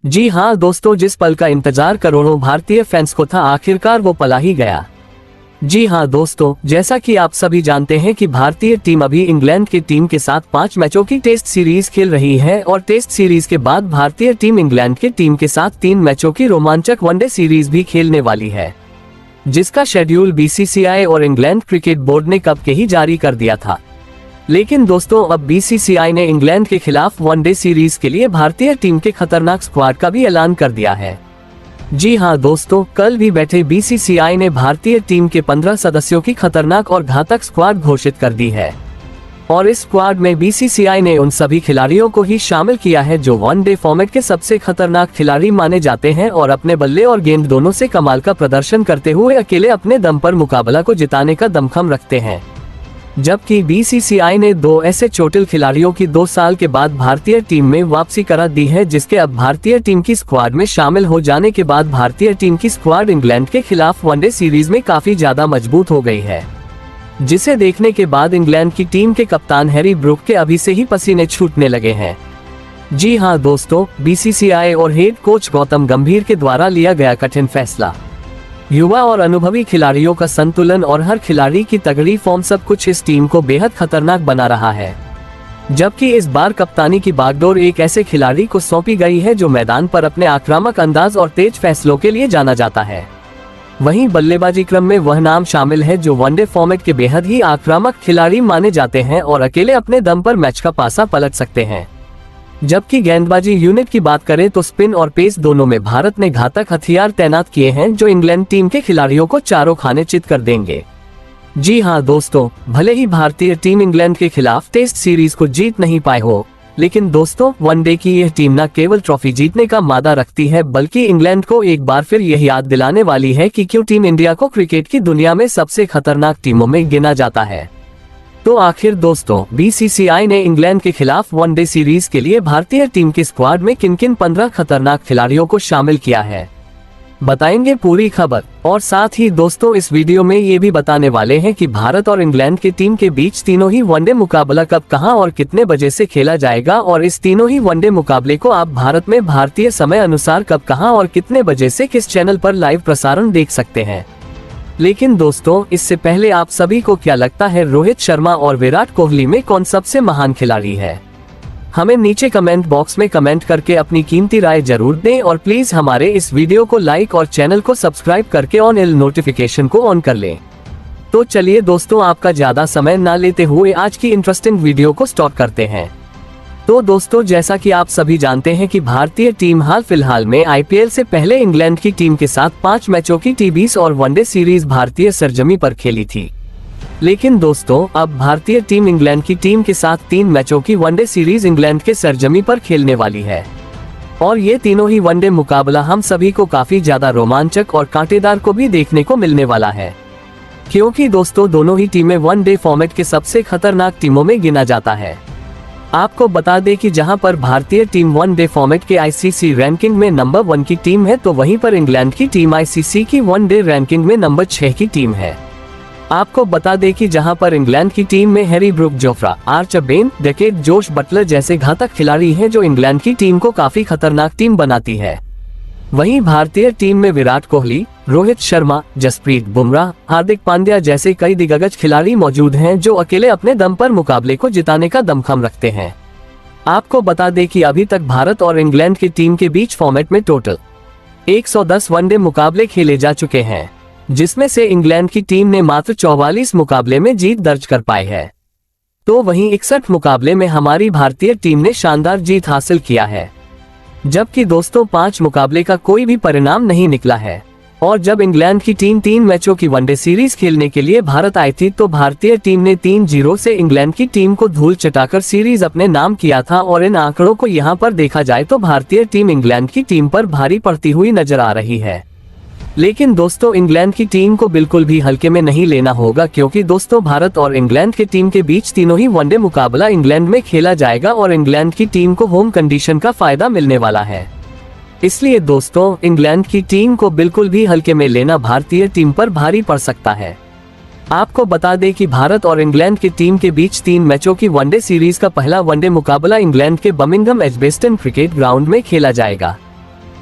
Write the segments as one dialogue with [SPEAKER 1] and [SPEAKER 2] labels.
[SPEAKER 1] जी हाँ दोस्तों, जिस पल का इंतजार करोड़ों भारतीय फैंस को था, आखिरकार वो पल ही गया। जी हाँ दोस्तों, जैसा कि आप सभी जानते हैं कि भारतीय टीम अभी इंग्लैंड की टीम के साथ 5 मैचों की टेस्ट सीरीज खेल रही है और टेस्ट सीरीज के बाद भारतीय टीम इंग्लैंड की टीम के साथ 3 मैचों की रोमांचक वनडे सीरीज भी खेलने वाली है, जिसका शेड्यूल बीसीसीआई और इंग्लैंड क्रिकेट बोर्ड ने कब के ही जारी कर दिया था। लेकिन दोस्तों, अब बीसीसीआई ने इंग्लैंड के खिलाफ वनडे सीरीज के लिए भारतीय टीम के खतरनाक स्क्वाड का भी ऐलान कर दिया है। जी हाँ दोस्तों, कल भी बैठे बीसीसीआई ने भारतीय टीम के 15 सदस्यों की खतरनाक और घातक स्क्वाड घोषित कर दी है और इस स्क्वाड में बीसीसीआई ने उन सभी खिलाड़ियों को ही शामिल किया है जो वनडे फॉर्मेट के सबसे खतरनाक खिलाड़ी माने जाते हैं और अपने बल्ले और गेंद दोनों से कमाल का प्रदर्शन करते हुए अकेले अपने दम पर मुकाबला को जिताने का दमखम रखते हैं। जबकि बीसीसीआई ने 2 ऐसे चोटिल खिलाड़ियों की 2 साल के बाद भारतीय टीम में वापसी करा दी है, जिसके अब भारतीय टीम की स्क्वाड में शामिल हो जाने के बाद भारतीय टीम की स्क्वाड इंग्लैंड के खिलाफ वनडे सीरीज में काफी ज्यादा मजबूत हो गई है, जिसे देखने के बाद इंग्लैंड की टीम के कप्तान हैरी ब्रूक के अभी से ही पसीने छूटने लगे हैं। जी हाँ दोस्तों, बीसीसीआई और हेड कोच गौतम गंभीर के द्वारा लिया गया कठिन फैसला, युवा और अनुभवी खिलाड़ियों का संतुलन और हर खिलाड़ी की तगड़ी फॉर्म सब कुछ इस टीम को बेहद खतरनाक बना रहा है। जबकि इस बार कप्तानी की बागडोर एक ऐसे खिलाड़ी को सौंपी गई है जो मैदान पर अपने आक्रामक अंदाज और तेज फैसलों के लिए जाना जाता है। वहीं बल्लेबाजी क्रम में वह नाम शामिल है जो वनडे फॉर्मेट के बेहद ही आक्रामक खिलाड़ी माने जाते हैं और अकेले अपने दम पर मैच का पासा पलट सकते हैं। जबकि गेंदबाजी यूनिट की बात करें तो स्पिन और पेस दोनों में भारत ने घातक हथियार तैनात किए हैं जो इंग्लैंड टीम के खिलाड़ियों को चारों खाने चित कर देंगे। जी हाँ दोस्तों, भले ही भारतीय टीम इंग्लैंड के खिलाफ टेस्ट सीरीज को जीत नहीं पाए हो, लेकिन दोस्तों वनडे की यह टीम न केवल ट्रॉफी जीतने का मादा रखती है बल्कि इंग्लैंड को एक बार फिर यह याद दिलाने वाली है कि क्यों टीम इंडिया को क्रिकेट की दुनिया में सबसे खतरनाक टीमों में गिना जाता है। तो आखिर दोस्तों, बीसीसीआई ने इंग्लैंड के खिलाफ वनडे सीरीज के लिए भारतीय टीम की स्क्वाड में किन किन 15 खतरनाक खिलाड़ियों को शामिल किया है, बताएंगे पूरी खबर। और साथ ही दोस्तों, इस वीडियो में ये भी बताने वाले हैं कि भारत और इंग्लैंड की टीम के बीच तीनों ही वनडे मुकाबला कब, कहां और कितने बजे से खेला जाएगा और इस तीनों ही वनडे मुकाबले को आप भारत में भारतीय समय अनुसार कब, कहां और कितने बजे से किस चैनल पर लाइव प्रसारण देख सकते हैं। लेकिन दोस्तों, इससे पहले आप सभी को क्या लगता है, रोहित शर्मा और विराट कोहली में कौन सबसे महान खिलाड़ी है? हमें नीचे कमेंट बॉक्स में कमेंट करके अपनी कीमती राय जरूर दें और प्लीज हमारे इस वीडियो को लाइक और चैनल को सब्सक्राइब करके ऑन बेल नोटिफिकेशन को ऑन कर लें। तो चलिए दोस्तों, आपका ज्यादा समय ना लेते हुए आज की इंटरेस्टिंग वीडियो को स्टार्ट करते हैं। तो दोस्तों, जैसा कि आप सभी जानते हैं कि भारतीय टीम हाल फिलहाल में आईपीएल से पहले इंग्लैंड की टीम के साथ 5 मैचों की टी20 और वनडे सीरीज भारतीय सरजमी पर खेली थी। लेकिन दोस्तों, अब भारतीय टीम इंग्लैंड की टीम के साथ 3 मैचों की वनडे सीरीज इंग्लैंड के सरजमी पर खेलने वाली है और ये तीनों ही वनडे मुकाबला हम सभी को काफी ज्यादा रोमांचक और कांटेदार को भी देखने को मिलने वाला है, क्योंकि दोस्तों दोनों ही टीमें वनडे फॉर्मेट के सबसे खतरनाक टीमों में गिना जाता है। आपको बता दें कि जहां पर भारतीय टीम वनडे फॉर्मेट के आईसीसी रैंकिंग में नंबर 1 की टीम है, तो वहीं पर इंग्लैंड की टीम आईसीसी की वनडे रैंकिंग में नंबर 6 की टीम है। आपको बता दें कि जहां पर इंग्लैंड की टीम में Harry Brook, Jofra Archer, Ben Duckett, Jos Buttler जैसे घातक खिलाड़ी हैं जो इंग्लैंड की टीम को काफी खतरनाक टीम बनाती है, वहीं भारतीय टीम में विराट कोहली, रोहित शर्मा, जसप्रीत बुमराह, हार्दिक पांड्या जैसे कई दिग्गज खिलाड़ी मौजूद हैं जो अकेले अपने दम पर मुकाबले को जिताने का दमखम रखते हैं। आपको बता दें कि अभी तक भारत और इंग्लैंड की टीम के बीच फॉर्मेट में टोटल 110 वनडे मुकाबले खेले जा चुके हैं, जिसमें से इंग्लैंड की टीम ने मात्र 44 मुकाबले में जीत दर्ज कर पाई है, तो वहीं 61 मुकाबले में हमारी भारतीय टीम ने शानदार जीत हासिल किया है। जबकि दोस्तों 5 मुकाबले का कोई भी परिणाम नहीं निकला है और जब इंग्लैंड की टीम 3 मैचों की वनडे सीरीज खेलने के लिए भारत आई थी तो भारतीय टीम ने 3-0 से इंग्लैंड की टीम को धूल चटाकर सीरीज अपने नाम किया था और इन आंकड़ों को यहां पर देखा जाए तो भारतीय टीम इंग्लैंड की टीम पर भारी पड़ती हुई नजर आ रही है। लेकिन दोस्तों, इंग्लैंड की टीम को बिल्कुल भी हल्के में नहीं लेना होगा, क्योंकि दोस्तों भारत और इंग्लैंड की टीम के बीच तीनों ही वनडे मुकाबला इंग्लैंड में खेला जाएगा और इंग्लैंड की टीम को होम कंडीशन का फायदा मिलने वाला है। इसलिए दोस्तों, इंग्लैंड की टीम को बिल्कुल भी हल्के में लेना भारतीय टीम पर भारी पड़ सकता है। आपको बता दें कि भारत और इंग्लैंड की टीम के बीच 3 मैचों की वनडे सीरीज का पहला वनडे मुकाबला इंग्लैंड के बर्मिंघम एजबेस्टन क्रिकेट ग्राउंड में खेला जाएगा।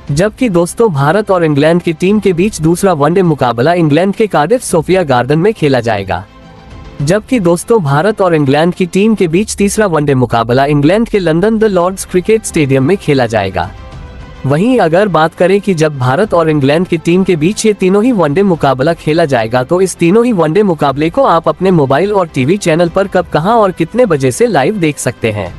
[SPEAKER 1] जबकि दोस्तों भारत और इंग्लैंड की टीम के बीच दूसरा वनडे मुकाबला इंग्लैंड के कार्डिफ सोफिया गार्डन में खेला जाएगा। जबकि दोस्तों भारत और इंग्लैंड की टीम के बीच तीसरा वनडे मुकाबला इंग्लैंड के London the Lord's cricket stadium में खेला जाएगा। वहीं अगर बात करें कि जब भारत और इंग्लैंड की टीम के बीच ये तीनों ही वनडे मुकाबला खेला जाएगा तो इस तीनों ही वनडे मुकाबले को आप अपने मोबाइल और टीवी चैनल पर कब, कहां और कितने बजे से लाइव देख सकते हैं।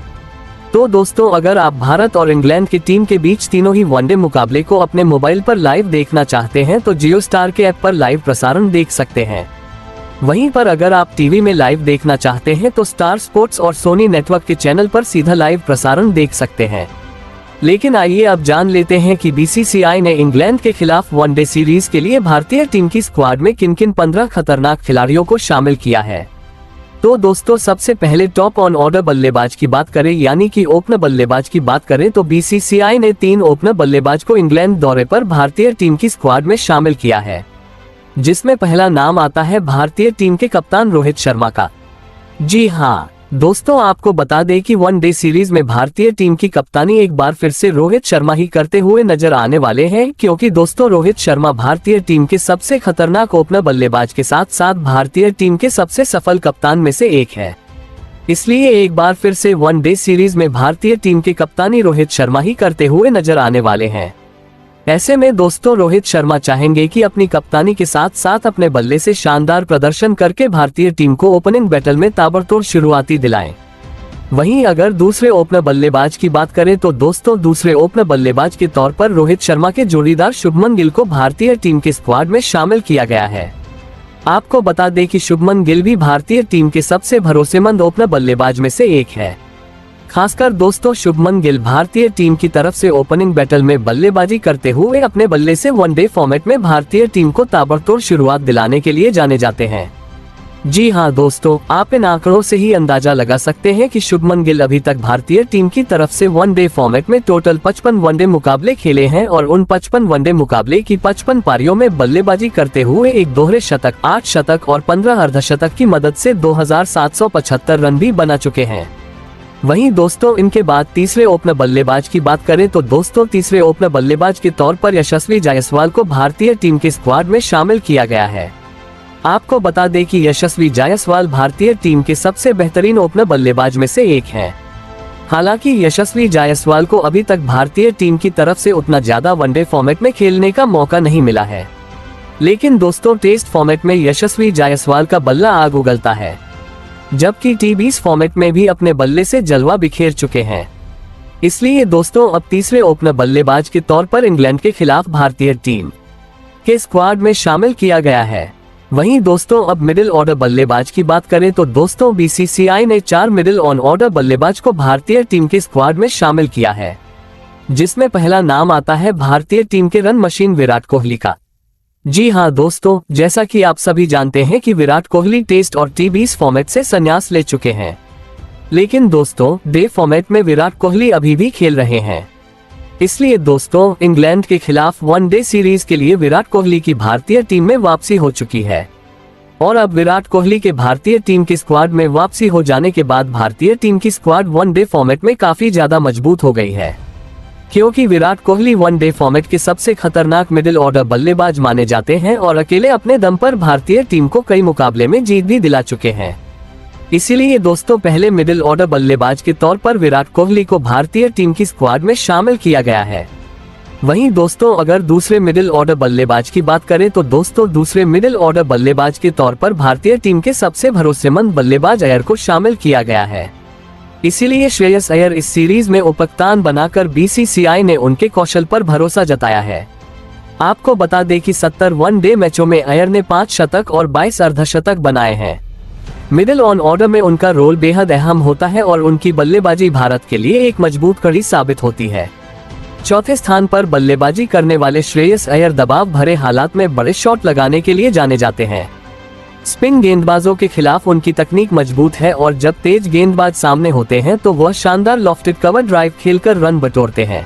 [SPEAKER 1] तो दोस्तों अगर आप भारत और इंग्लैंड की टीम के बीच तीनों ही वनडे मुकाबले को अपने मोबाइल पर लाइव देखना चाहते हैं तो जियो स्टार के ऐप पर लाइव प्रसारण देख सकते हैं। वहीं पर अगर आप टीवी में लाइव देखना चाहते हैं तो स्टार स्पोर्ट्स और सोनी नेटवर्क के चैनल पर सीधा लाइव प्रसारण देख सकते हैं। लेकिन आइए अब जान लेते हैं कि बीसीसीआई ने इंग्लैंड के खिलाफ वनडे सीरीज के लिए भारतीय टीम की स्क्वाड में किन किन 15 खतरनाक खिलाड़ियों को शामिल किया है। तो दोस्तों सबसे पहले टॉप ऑन ऑर्डर बल्लेबाज की बात करें यानी कि ओपनर बल्लेबाज की बात करें तो बीसीसीआई ने 3 ओपनर बल्लेबाज को इंग्लैंड दौरे पर भारतीय टीम की स्क्वाड में शामिल किया है, जिसमें पहला नाम आता है भारतीय टीम के कप्तान रोहित शर्मा का। जी हाँ दोस्तों, आपको बता दें कि वनडे सीरीज में भारतीय टीम की कप्तानी एक बार फिर से रोहित शर्मा ही करते हुए नजर आने वाले हैं, क्योंकि दोस्तों रोहित शर्मा भारतीय टीम के सबसे खतरनाक ओपनर बल्लेबाज के साथ साथ भारतीय टीम के सबसे सफल कप्तान में से एक है। इसलिए एक बार फिर से वनडे सीरीज में भारतीय टीम की कप्तानी रोहित शर्मा ही करते हुए नजर आने वाले हैं। ऐसे में दोस्तों रोहित शर्मा चाहेंगे कि अपनी कप्तानी के साथ साथ अपने बल्ले से शानदार प्रदर्शन करके भारतीय टीम को ओपनिंग बैटल में ताबड़तोड़ शुरुआती दिलाएं। वहीं अगर दूसरे ओपनर बल्लेबाज की बात करें तो दोस्तों दूसरे ओपनर बल्लेबाज के तौर पर रोहित शर्मा के जोड़ीदार शुभमन गिल को भारतीय टीम के स्क्वाड में शामिल किया गया है। आपको बता दें कि शुभमन गिल भी भारतीय टीम के सबसे भरोसेमंद ओपनर बल्लेबाज में से एक है। खासकर दोस्तों शुभमन गिल भारतीय टीम की तरफ से ओपनिंग बैटल में बल्लेबाजी करते हुए अपने बल्ले से वनडे फॉर्मेट में भारतीय टीम को ताबड़तोड़ शुरुआत दिलाने के लिए जाने जाते हैं। जी हाँ दोस्तों, आप इन आंकड़ों से ही अंदाजा लगा सकते हैं कि शुभमन गिल अभी तक भारतीय टीम की तरफ से वनडे फॉर्मेट में टोटल 55 वनडे मुकाबले खेले हैं और उन 55 वनडे मुकाबले की 55 पारियों में बल्लेबाजी करते हुए एक दोहरे शतक, 8 शतक और 15 अर्धशतक की मदद से 2775 रन भी बना चुके हैं। वहीं दोस्तों इनके बाद तीसरे ओपनर बल्लेबाज की बात करें तो दोस्तों तीसरे ओपनर बल्लेबाज के तौर पर यशस्वी जायसवाल को भारतीय टीम के स्क्वाड में शामिल किया गया है। आपको बता दें कि यशस्वी जायसवाल भारतीय टीम के सबसे बेहतरीन ओपनर बल्लेबाज में से एक हैं। हालांकि यशस्वी जायसवाल को अभी तक भारतीय टीम की तरफ से उतना ज्यादा वनडे फॉर्मेट में खेलने का मौका नहीं मिला है, लेकिन दोस्तों टेस्ट फॉर्मेट में यशस्वी जायसवाल का बल्ला आग उगलता है, जबकि टी20 फॉर्मेट में भी अपने बल्ले से जलवा बिखेर चुके हैं। इसलिए दोस्तों अब तीसरे ओपनर बल्लेबाज के तौर पर इंग्लैंड के खिलाफ भारतीय टीम के स्क्वाड में शामिल किया गया है। वहीं दोस्तों अब मिडिल ऑर्डर बल्लेबाज की बात करें तो दोस्तों बीसीसीआई ने 4 मिडिल ऑन ऑर्डर बल्लेबाज को भारतीय टीम के स्क्वाड में शामिल किया है, जिसमें पहला नाम आता है भारतीय टीम के रन मशीन विराट कोहली का। जी हाँ दोस्तों, जैसा कि आप सभी जानते हैं कि विराट कोहली टेस्ट और टी20 फॉर्मेट से संन्यास ले चुके हैं, लेकिन दोस्तों डे फॉर्मेट में विराट कोहली अभी भी खेल रहे हैं। इसलिए दोस्तों इंग्लैंड के खिलाफ वनडे सीरीज के लिए विराट कोहली की भारतीय टीम में वापसी हो चुकी है और अब विराट कोहली के भारतीय टीम की स्क्वाड में वापसी हो जाने के बाद भारतीय टीम की स्क्वाड वनडे फॉर्मेट में काफी ज्यादा मजबूत हो गई है, क्योंकि विराट कोहली वनडे फॉर्मेट के सबसे खतरनाक मिडिल ऑर्डर बल्लेबाज माने जाते हैं और अकेले अपने दम पर भारतीय टीम को कई मुकाबले में जीत भी दिला चुके हैं। इसीलिए दोस्तों पहले मिडिल ऑर्डर बल्लेबाज के तौर पर विराट कोहली को भारतीय टीम की स्क्वाड में शामिल किया गया है। वहीं दोस्तों अगर दूसरे मिडिल ऑर्डर बल्लेबाज की बात करें तो दोस्तों दूसरे मिडिल ऑर्डर बल्लेबाज के तौर पर भारतीय टीम के सबसे भरोसेमंद बल्लेबाज अय्यर को शामिल किया गया है। इसीलिए श्रेयस अय्यर इस सीरीज में उपकप्तान बनाकर बीसीसीआई ने उनके कौशल पर भरोसा जताया है। आपको बता दें कि 70 वनडे मैचों में अय्यर ने 5 शतक और 22 अर्धशतक बनाए हैं। मिडिल ऑन ऑर्डर में उनका रोल बेहद अहम होता है और उनकी बल्लेबाजी भारत के लिए एक मजबूत कड़ी साबित होती है। चौथे स्थान पर बल्लेबाजी करने वाले श्रेयस अय्यर दबाव भरे हालात में बड़े शॉट लगाने के लिए जाने जाते हैं। स्पिन गेंदबाजों के खिलाफ उनकी तकनीक मजबूत है और जब तेज गेंदबाज सामने होते हैं तो वह शानदार लॉफ्टेड कवर ड्राइव खेलकर रन बटोरते हैं।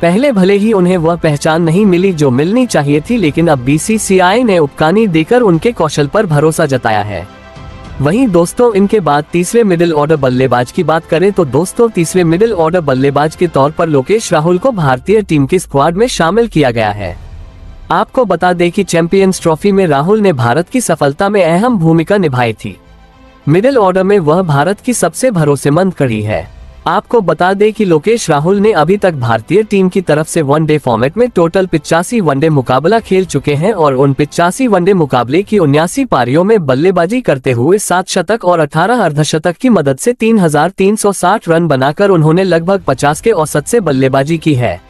[SPEAKER 1] पहले भले ही उन्हें वह पहचान नहीं मिली जो मिलनी चाहिए थी, लेकिन अब बीसीसीआई ने उपकानी देकर उनके कौशल पर भरोसा जताया है। वहीं दोस्तों इनके बाद तीसरे मिडिल ऑर्डर बल्लेबाज की बात करें तो दोस्तों तीसरे मिडिल ऑर्डर बल्लेबाज के तौर पर लोकेश राहुल को भारतीय टीम की स्क्वाड में शामिल किया गया है। आपको बता दें कि चैंपियंस ट्रॉफी में राहुल ने भारत की सफलता में अहम भूमिका निभाई थी। मिडिल ऑर्डर में वह भारत की सबसे भरोसेमंद कड़ी है। आपको बता दें कि लोकेश राहुल ने अभी तक भारतीय टीम की तरफ से वनडे फॉर्मेट में टोटल 85 वनडे मुकाबला खेल चुके हैं और उन 85 वनडे मुकाबले की 79 पारियों में बल्लेबाजी करते हुए 7 शतक और 18 अर्धशतक की मदद से 3360 रन बनाकर उन्होंने लगभग 50 के औसत से बल्लेबाजी की है।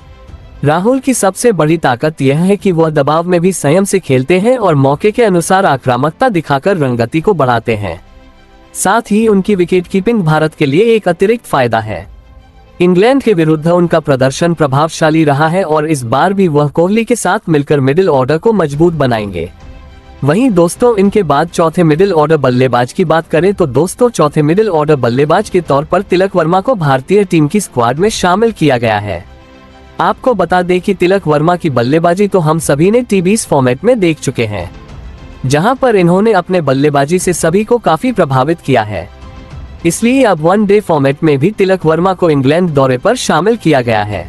[SPEAKER 1] राहुल की सबसे बड़ी ताकत यह है कि वह दबाव में भी संयम से खेलते हैं और मौके के अनुसार आक्रामकता दिखाकर रंगगति को बढ़ाते हैं। साथ ही उनकी विकेट कीपिंग भारत के लिए एक अतिरिक्त फायदा है। इंग्लैंड के विरुद्ध उनका प्रदर्शन प्रभावशाली रहा है और इस बार भी वह कोहली के साथ मिलकर मिडिल ऑर्डर को मजबूत बनाएंगे। वहीं दोस्तों इनके बाद चौथे मिडिल ऑर्डर बल्लेबाज की बात करें तो दोस्तों चौथे मिडिल ऑर्डर बल्लेबाज के तौर पर तिलक वर्मा को भारतीय टीम की स्क्वाड में शामिल किया गया है। आपको बता दें कि तिलक वर्मा की बल्लेबाजी तो हम सभी ने टी20 फॉर्मेट में देख चुके हैं, जहां पर इन्होंने अपने बल्लेबाजी से सभी को काफी प्रभावित किया है। इसलिए अब वनडे फॉर्मेट में भी तिलक वर्मा को इंग्लैंड दौरे पर शामिल किया गया है।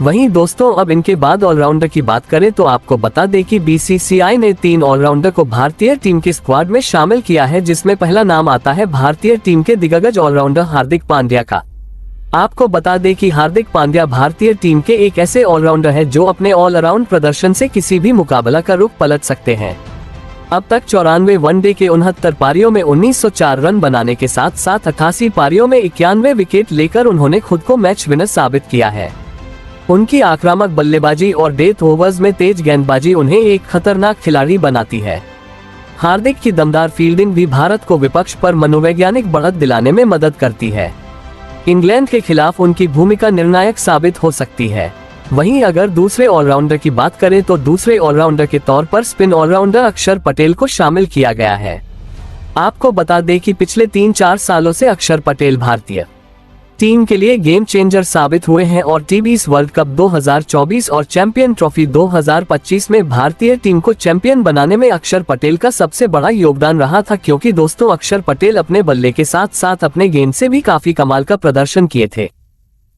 [SPEAKER 1] वहीं दोस्तों अब इनके बाद ऑलराउंडर की बात करें तो आपको बता दें कि बीसीसीआई ने 3 ऑलराउंडर को भारतीय टीम की स्क्वाड में शामिल किया है, जिसमें पहला नाम आता है भारतीय टीम के दिग्गज ऑलराउंडर हार्दिक पांड्या का। आपको बता दें कि हार्दिक पांड्या भारतीय टीम के एक ऐसे ऑलराउंडर है जो अपने ऑल अराउंड प्रदर्शन से किसी भी मुकाबला का रुख पलट सकते हैं। अब तक 94 वनडे के 69 पारियों में 1904 रन बनाने के साथ साथ 88 पारियों में 91 विकेट लेकर उन्होंने खुद को मैच विनर साबित किया है। उनकी आक्रामक बल्लेबाजी और डेथ ओवर्स में तेज गेंदबाजी उन्हें एक खतरनाक खिलाड़ी बनाती है। हार्दिक की दमदार फील्डिंग भी भारत को विपक्ष पर मनोवैज्ञानिक बढ़त दिलाने में मदद करती है। इंग्लैंड के खिलाफ उनकी भूमिका निर्णायक साबित हो सकती है। वहीं अगर दूसरे ऑलराउंडर की बात करें तो दूसरे ऑलराउंडर के तौर पर स्पिन ऑलराउंडर अक्षर पटेल को शामिल किया गया है। आपको बता दें कि पिछले 3-4 सालों से अक्षर पटेल भारतीय टीम के लिए गेम चेंजर साबित हुए हैं और टी20 वर्ल्ड कप 2024 और चैंपियन ट्रॉफी 2025 में भारतीय टीम को चैंपियन बनाने में अक्षर पटेल का सबसे बड़ा योगदान रहा था, क्योंकि दोस्तों अक्षर पटेल अपने बल्ले के साथ साथ अपने गेंद से भी काफी कमाल का प्रदर्शन किए थे।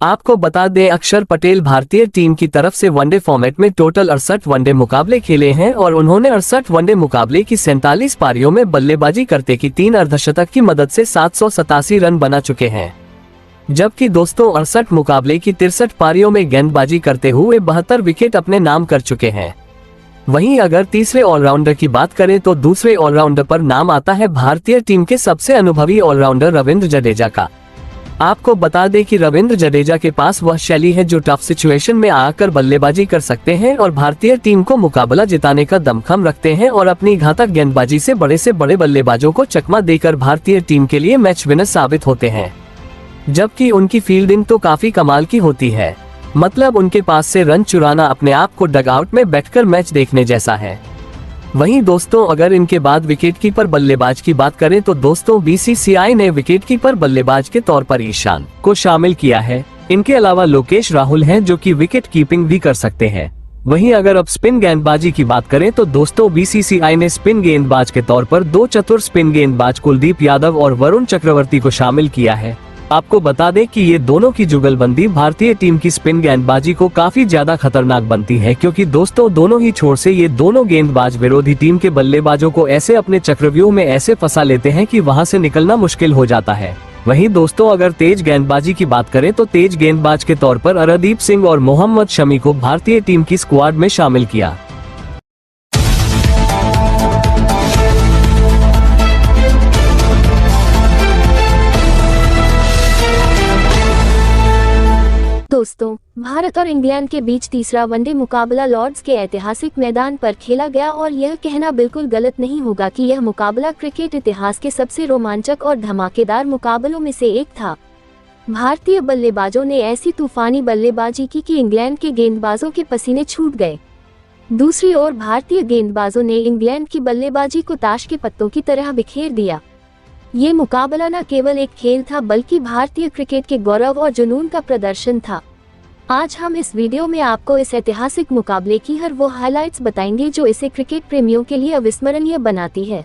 [SPEAKER 1] आपको बता दें अक्षर पटेल भारतीय टीम की तरफ से वनडे फॉर्मेट में टोटल 68 वनडे मुकाबले खेले हैं और उन्होंने 68 वनडे मुकाबले की 47 पारियों में बल्लेबाजी करते की 3 अर्धशतक की मदद से 787 रन बना चुके हैं। जबकि दोस्तों 68 मुकाबले की 63 पारियों में गेंदबाजी करते हुए 72 विकेट अपने नाम कर चुके हैं। वहीं अगर तीसरे ऑलराउंडर की बात करें तो दूसरे ऑलराउंडर पर नाम आता है भारतीय टीम के सबसे अनुभवी ऑलराउंडर रविंद्र जडेजा का। आपको बता दें कि रविंद्र जडेजा के पास वह शैली है जो टफ सिचुएशन में आकर बल्लेबाजी कर सकते हैं और भारतीय टीम को मुकाबला जिताने का दमखम रखते हैं और अपनी घातक गेंदबाजी से बड़े बल्लेबाजों को चकमा देकर भारतीय टीम के लिए मैच विनर साबित होते हैं। जबकि उनकी फील्डिंग तो काफी कमाल की होती है, मतलब उनके पास से रन चुराना अपने आप को डगआउट में बैठकर मैच देखने जैसा है। वहीं दोस्तों अगर इनके बाद विकेटकीपर बल्लेबाज की बात करें तो दोस्तों बीसीसीआई ने विकेटकीपर बल्लेबाज के तौर पर ईशान को शामिल किया है। इनके अलावा लोकेश राहुल हैं जो कि विकेट कीपिंग भी कर सकते हैं। वहीं अगर अब स्पिन गेंदबाजी की बात करें तो दोस्तों बीसीसीआई ने स्पिन गेंदबाज के तौर पर 2 चतुर स्पिन गेंदबाज कुलदीप यादव और वरुण चक्रवर्ती को शामिल किया है। आपको बता दें कि ये दोनों की जुगलबंदी भारतीय टीम की स्पिन गेंदबाजी को काफी ज्यादा खतरनाक बनती है, क्योंकि दोस्तों दोनों ही छोर से ये दोनों गेंदबाज विरोधी टीम के बल्लेबाजों को ऐसे अपने चक्रव्यूह में ऐसे फंसा लेते हैं कि वहां से निकलना मुश्किल हो जाता है। वहीं दोस्तों अगर तेज गेंदबाजी की बात करें तो तेज गेंदबाज के तौर पर अर्शदीप सिंह और मोहम्मद शमी को भारतीय टीम की स्क्वाड में शामिल किया।
[SPEAKER 2] दोस्तों भारत और इंग्लैंड के बीच तीसरा वनडे मुकाबला लॉर्ड्स के ऐतिहासिक मैदान पर खेला गया और यह कहना बिल्कुल गलत नहीं होगा कि यह मुकाबला क्रिकेट इतिहास के सबसे रोमांचक और धमाकेदार मुकाबलों में से एक था। भारतीय बल्लेबाजों ने ऐसी तूफानी बल्लेबाजी की कि इंग्लैंड के गेंदबाजों के पसीने छूट गए। दूसरी ओर भारतीय गेंदबाजों ने इंग्लैंड की बल्लेबाजी को ताश के पत्तों की तरह बिखेर दिया। ये मुकाबला न केवल एक खेल था बल्कि भारतीय क्रिकेट के गौरव और जुनून का प्रदर्शन था। आज हम इस वीडियो में आपको इस ऐतिहासिक मुकाबले की हर वो हाइलाइट्स बताएंगे जो इसे क्रिकेट प्रेमियों के लिए अविस्मरणीय बनाती है।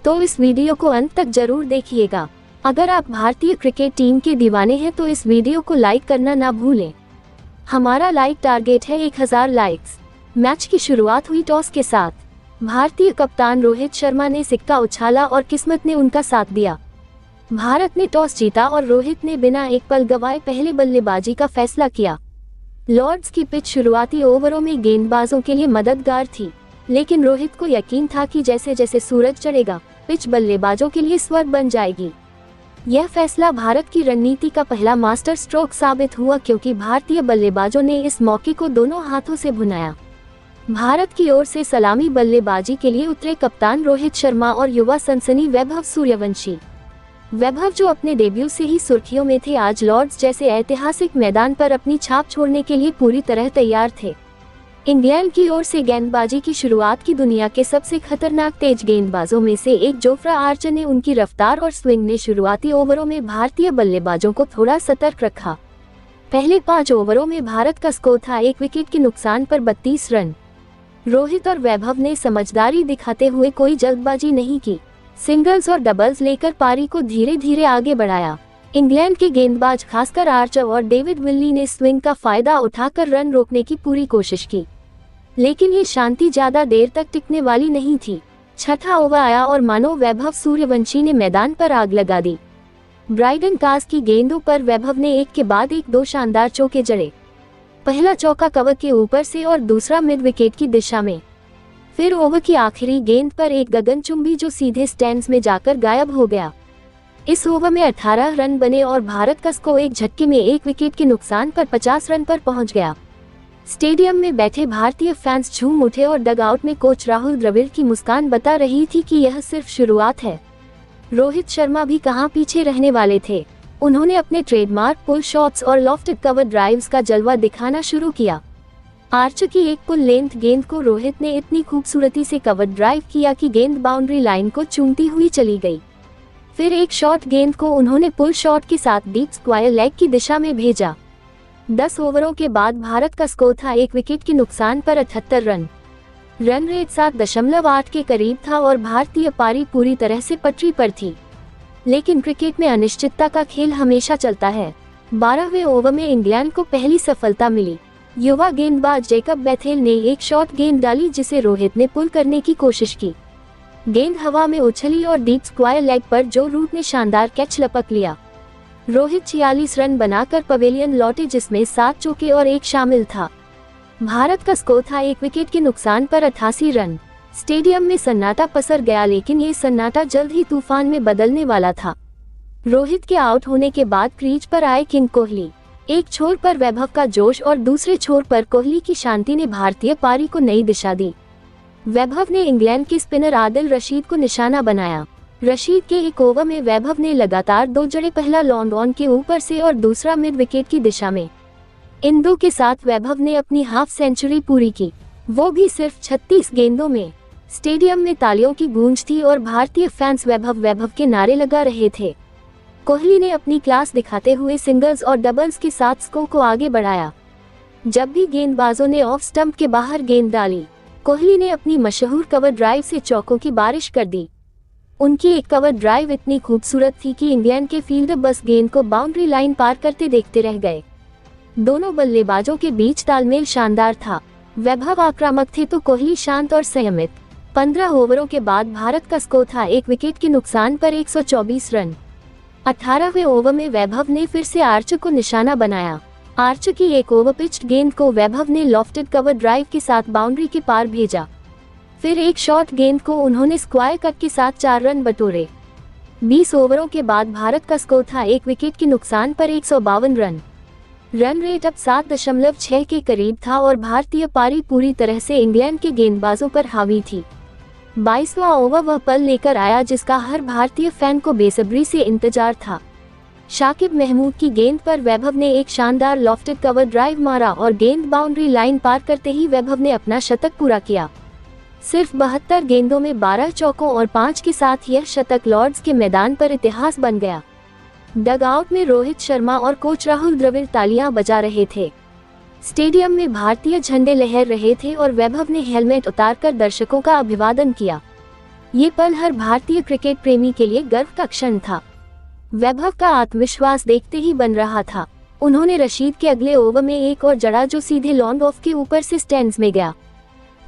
[SPEAKER 2] तो इस वीडियो को अंत तक जरूर देखिएगा। अगर आप भारतीय क्रिकेट टीम के दीवाने हैं तो इस वीडियो को लाइक करना ना भूलें। हमारा लाइक टारगेट है 1000 लाइक्स। मैच की शुरुआत हुई टॉस के साथ। भारतीय कप्तान रोहित शर्मा ने सिक्का उछाला और किस्मत ने उनका साथ दिया। भारत ने टॉस जीता और रोहित ने बिना एक पल गंवाए पहले बल्लेबाजी का फैसला किया। लॉर्ड्स की पिच शुरुआती ओवरों में गेंदबाजों के लिए मददगार थी, लेकिन रोहित को यकीन था कि जैसे जैसे सूरज चढ़ेगा पिच बल्लेबाजों के लिए स्वर्ग बन जाएगी। यह फैसला भारत की रणनीति का पहला मास्टर स्ट्रोक साबित हुआ, क्योंकि भारतीय बल्लेबाजों ने इस मौके को दोनों हाथों से भुनाया। भारत की ओर से सलामी बल्लेबाजी के लिए उतरे कप्तान रोहित शर्मा और युवा सनसनी वैभव सूर्यवंशी। वैभव, जो अपने डेब्यू से ही सुर्खियों में थे, आज लॉर्ड्स जैसे ऐतिहासिक मैदान पर अपनी छाप छोड़ने के लिए पूरी तरह तैयार थे। इंग्लैंड की ओर से गेंदबाजी की शुरुआत की दुनिया के सबसे खतरनाक तेज गेंदबाजों में से एक जोफ्रा आर्चर ने उनकी रफ्तार और स्विंग ने शुरुआती ओवरों में भारतीय बल्लेबाजों को थोड़ा सतर्क रखा। पहले 5 ओवरों में भारत का स्कोर था 1 विकेट के नुकसान पर 32 रन। रोहित और वैभव ने समझदारी दिखाते हुए कोई जल्दबाजी नहीं की, सिंगल्स और डबल्स लेकर पारी को धीरे धीरे आगे बढ़ाया। इंग्लैंड के गेंदबाज खासकर आर्चर और डेविड विल्ली ने स्विंग का फायदा उठाकर रन रोकने की पूरी कोशिश की, लेकिन ये शांति ज्यादा देर तक टिकने वाली नहीं थी। छठा ओवर आया और मानो वैभव सूर्यवंशी ने मैदान पर आग लगा दी। ब्राइडन कास की गेंदों पर वैभव ने एक के बाद एक 2 शानदार चौके जड़े। पहला चौका कवर के ऊपर से और दूसरा मिड विकेट की दिशा में। फिर ओवर की आखिरी गेंद पर एक गगनचुंबी जो सीधे स्टैंड्स में जाकर गायब हो गया। इस ओवर में 18 रन बने और भारत का स्कोर एक झटके में 1 विकेट के नुकसान पर 50 रन पर पहुंच गया। स्टेडियम में बैठे भारतीय फैंस झूम उठे और डगआउट में कोच राहुल द्रविड़ की मुस्कान बता रही थी कि यह सिर्फ शुरुआत है। रोहित शर्मा भी कहां पीछे रहने वाले थे। उन्होंने अपने ट्रेडमार्क पुल शॉट्स और लॉफ्टेड कवर ड्राइव्स का जलवा दिखाना शुरू किया। आर्चर की एक पुल लेंथ गेंद को रोहित ने इतनी खूबसूरती से कवर ड्राइव किया कि गेंद बाउंड्री लाइन को चूमती हुई चली गई। फिर एक शॉर्ट गेंद को उन्होंने पुल शॉट के साथ डीप स्क्वायर लेग की दिशा में भेजा। 10 ओवरों के बाद भारत का स्कोर था 1 विकेट के नुकसान पर 78 रन। रन रेट 7.8 के करीब था और भारतीय पारी पूरी तरह से पटरी पर थी। लेकिन क्रिकेट में अनिश्चितता का खेल हमेशा चलता है। 12वें ओवर में इंग्लैंड को पहली सफलता मिली। युवा गेंदबाज जैकब बैथेल ने एक शॉर्ट गेंद डाली जिसे रोहित ने पुल करने की कोशिश की। गेंद हवा में उछली और डीप स्क्वायर लेग पर जो रूट ने शानदार कैच लपक लिया। रोहित 46 रन बनाकर पवेलियन लौटे, जिसमें 7 चौके और 1 शामिल था। भारत का स्कोर था 1 विकेट के नुकसान पर 88 रन। स्टेडियम में सन्नाटा पसर गया, लेकिन ये सन्नाटा जल्द ही तूफान में बदलने वाला था। रोहित के आउट होने के बाद क्रीज पर आए किंग कोहली। एक छोर पर वैभव का जोश और दूसरे छोर पर कोहली की शांति ने भारतीय पारी को नई दिशा दी। वैभव ने इंग्लैंड के स्पिनर आदिल रशीद को निशाना बनाया। रशीद के एक ओवर में वैभव ने लगातार 2 जड़े, पहला लॉन्ग ऑन के ऊपर से और दूसरा मिड विकेट की दिशा में। इन 2 के साथ वैभव ने अपनी हाफ सेंचुरी पूरी की, वो भी सिर्फ 36 गेंदों में। स्टेडियम में तालियों की गूंज थी और भारतीय फैंस वैभव वैभव के नारे लगा रहे थे। कोहली ने अपनी क्लास दिखाते हुए सिंगल्स और डबल्स के साथ स्कोर को आगे बढ़ाया। जब भी गेंदबाजों ने ऑफ स्टंप के बाहर गेंद डाली, कोहली ने अपनी मशहूर कवर ड्राइव से चौकों की बारिश कर दी। उनकी एक कवर ड्राइव इतनी खूबसूरत थी कि इंग्लैंड के फील्डर बस गेंद को बाउंड्री लाइन पार करते देखते रह गए। दोनों बल्लेबाजों के बीच तालमेल शानदार था। वैभव आक्रामक थे तो कोहली शांत और संयमित। 15 ओवरों के बाद भारत का स्कोर था 1 विकेट के नुकसान पर 124 रन। 18वें ओवर में वैभव ने फिर से आर्चर को निशाना बनाया। आर्चर की एक ओवर पिच्ड गेंद को वैभव ने लॉफ्टेड कवर ड्राइव के साथ बाउंड्री के पार भेजा। फिर एक शॉर्ट गेंद को उन्होंने स्क्वायर कट के साथ 4 रन बटोरे। 20 ओवरों के बाद भारत का स्कोर था 1 विकेट के नुकसान पर 152 रन। रन रेट अब 7.6 के करीब था और भारतीय पारी पूरी तरह से इंग्लैंड के गेंदबाजों पर हावी थी। 22वां ओवर वह पल लेकर आया जिसका हर भारतीय फैन को बेसब्री से इंतजार था। शाकिब महमूद की गेंद पर वैभव ने एक शानदार लॉफ्टेड कवर ड्राइव मारा और गेंद बाउंड्री लाइन पार करते ही वैभव ने अपना शतक पूरा किया। सिर्फ 72 गेंदों में 12 चौकों और 5 के साथ यह शतक लॉर्ड्स के मैदान पर इतिहास बन गया। डगआउट में रोहित शर्मा और कोच राहुल द्रविड़ तालियां बजा रहे थे। स्टेडियम में भारतीय झंडे लहर रहे थे और वैभव ने हेलमेट उतारकर दर्शकों का अभिवादन किया। ये पल हर भारतीय क्रिकेट प्रेमी के लिए गर्व का क्षण था। वैभव का आत्मविश्वास देखते ही बन रहा था। उन्होंने रशीद के अगले ओवर में एक और जड़ा जो सीधे लॉन्ग ऑफ के ऊपर से स्टैंड्स में गया।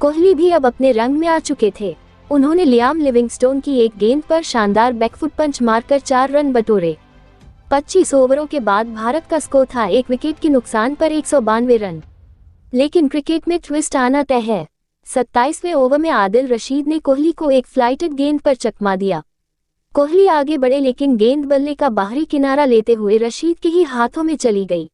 [SPEAKER 2] कोहली भी अब अपने रंग में आ चुके थे। उन्होंने लियाम लिविंगस्टोन की एक गेंद पर शानदार बैकफुट पंच मारकर 4 रन बटोरे। 25 ओवरों के बाद भारत का स्कोर था 1 विकेट के नुकसान पर 192 रन। लेकिन क्रिकेट में ट्विस्ट आना तय है। 27वें ओवर में आदिल रशीद ने कोहली को एक फ्लाइटेड गेंद पर चकमा दिया। कोहली आगे बढ़े लेकिन गेंद बल्ले का बाहरी किनारा लेते हुए रशीद के ही हाथों में चली गई।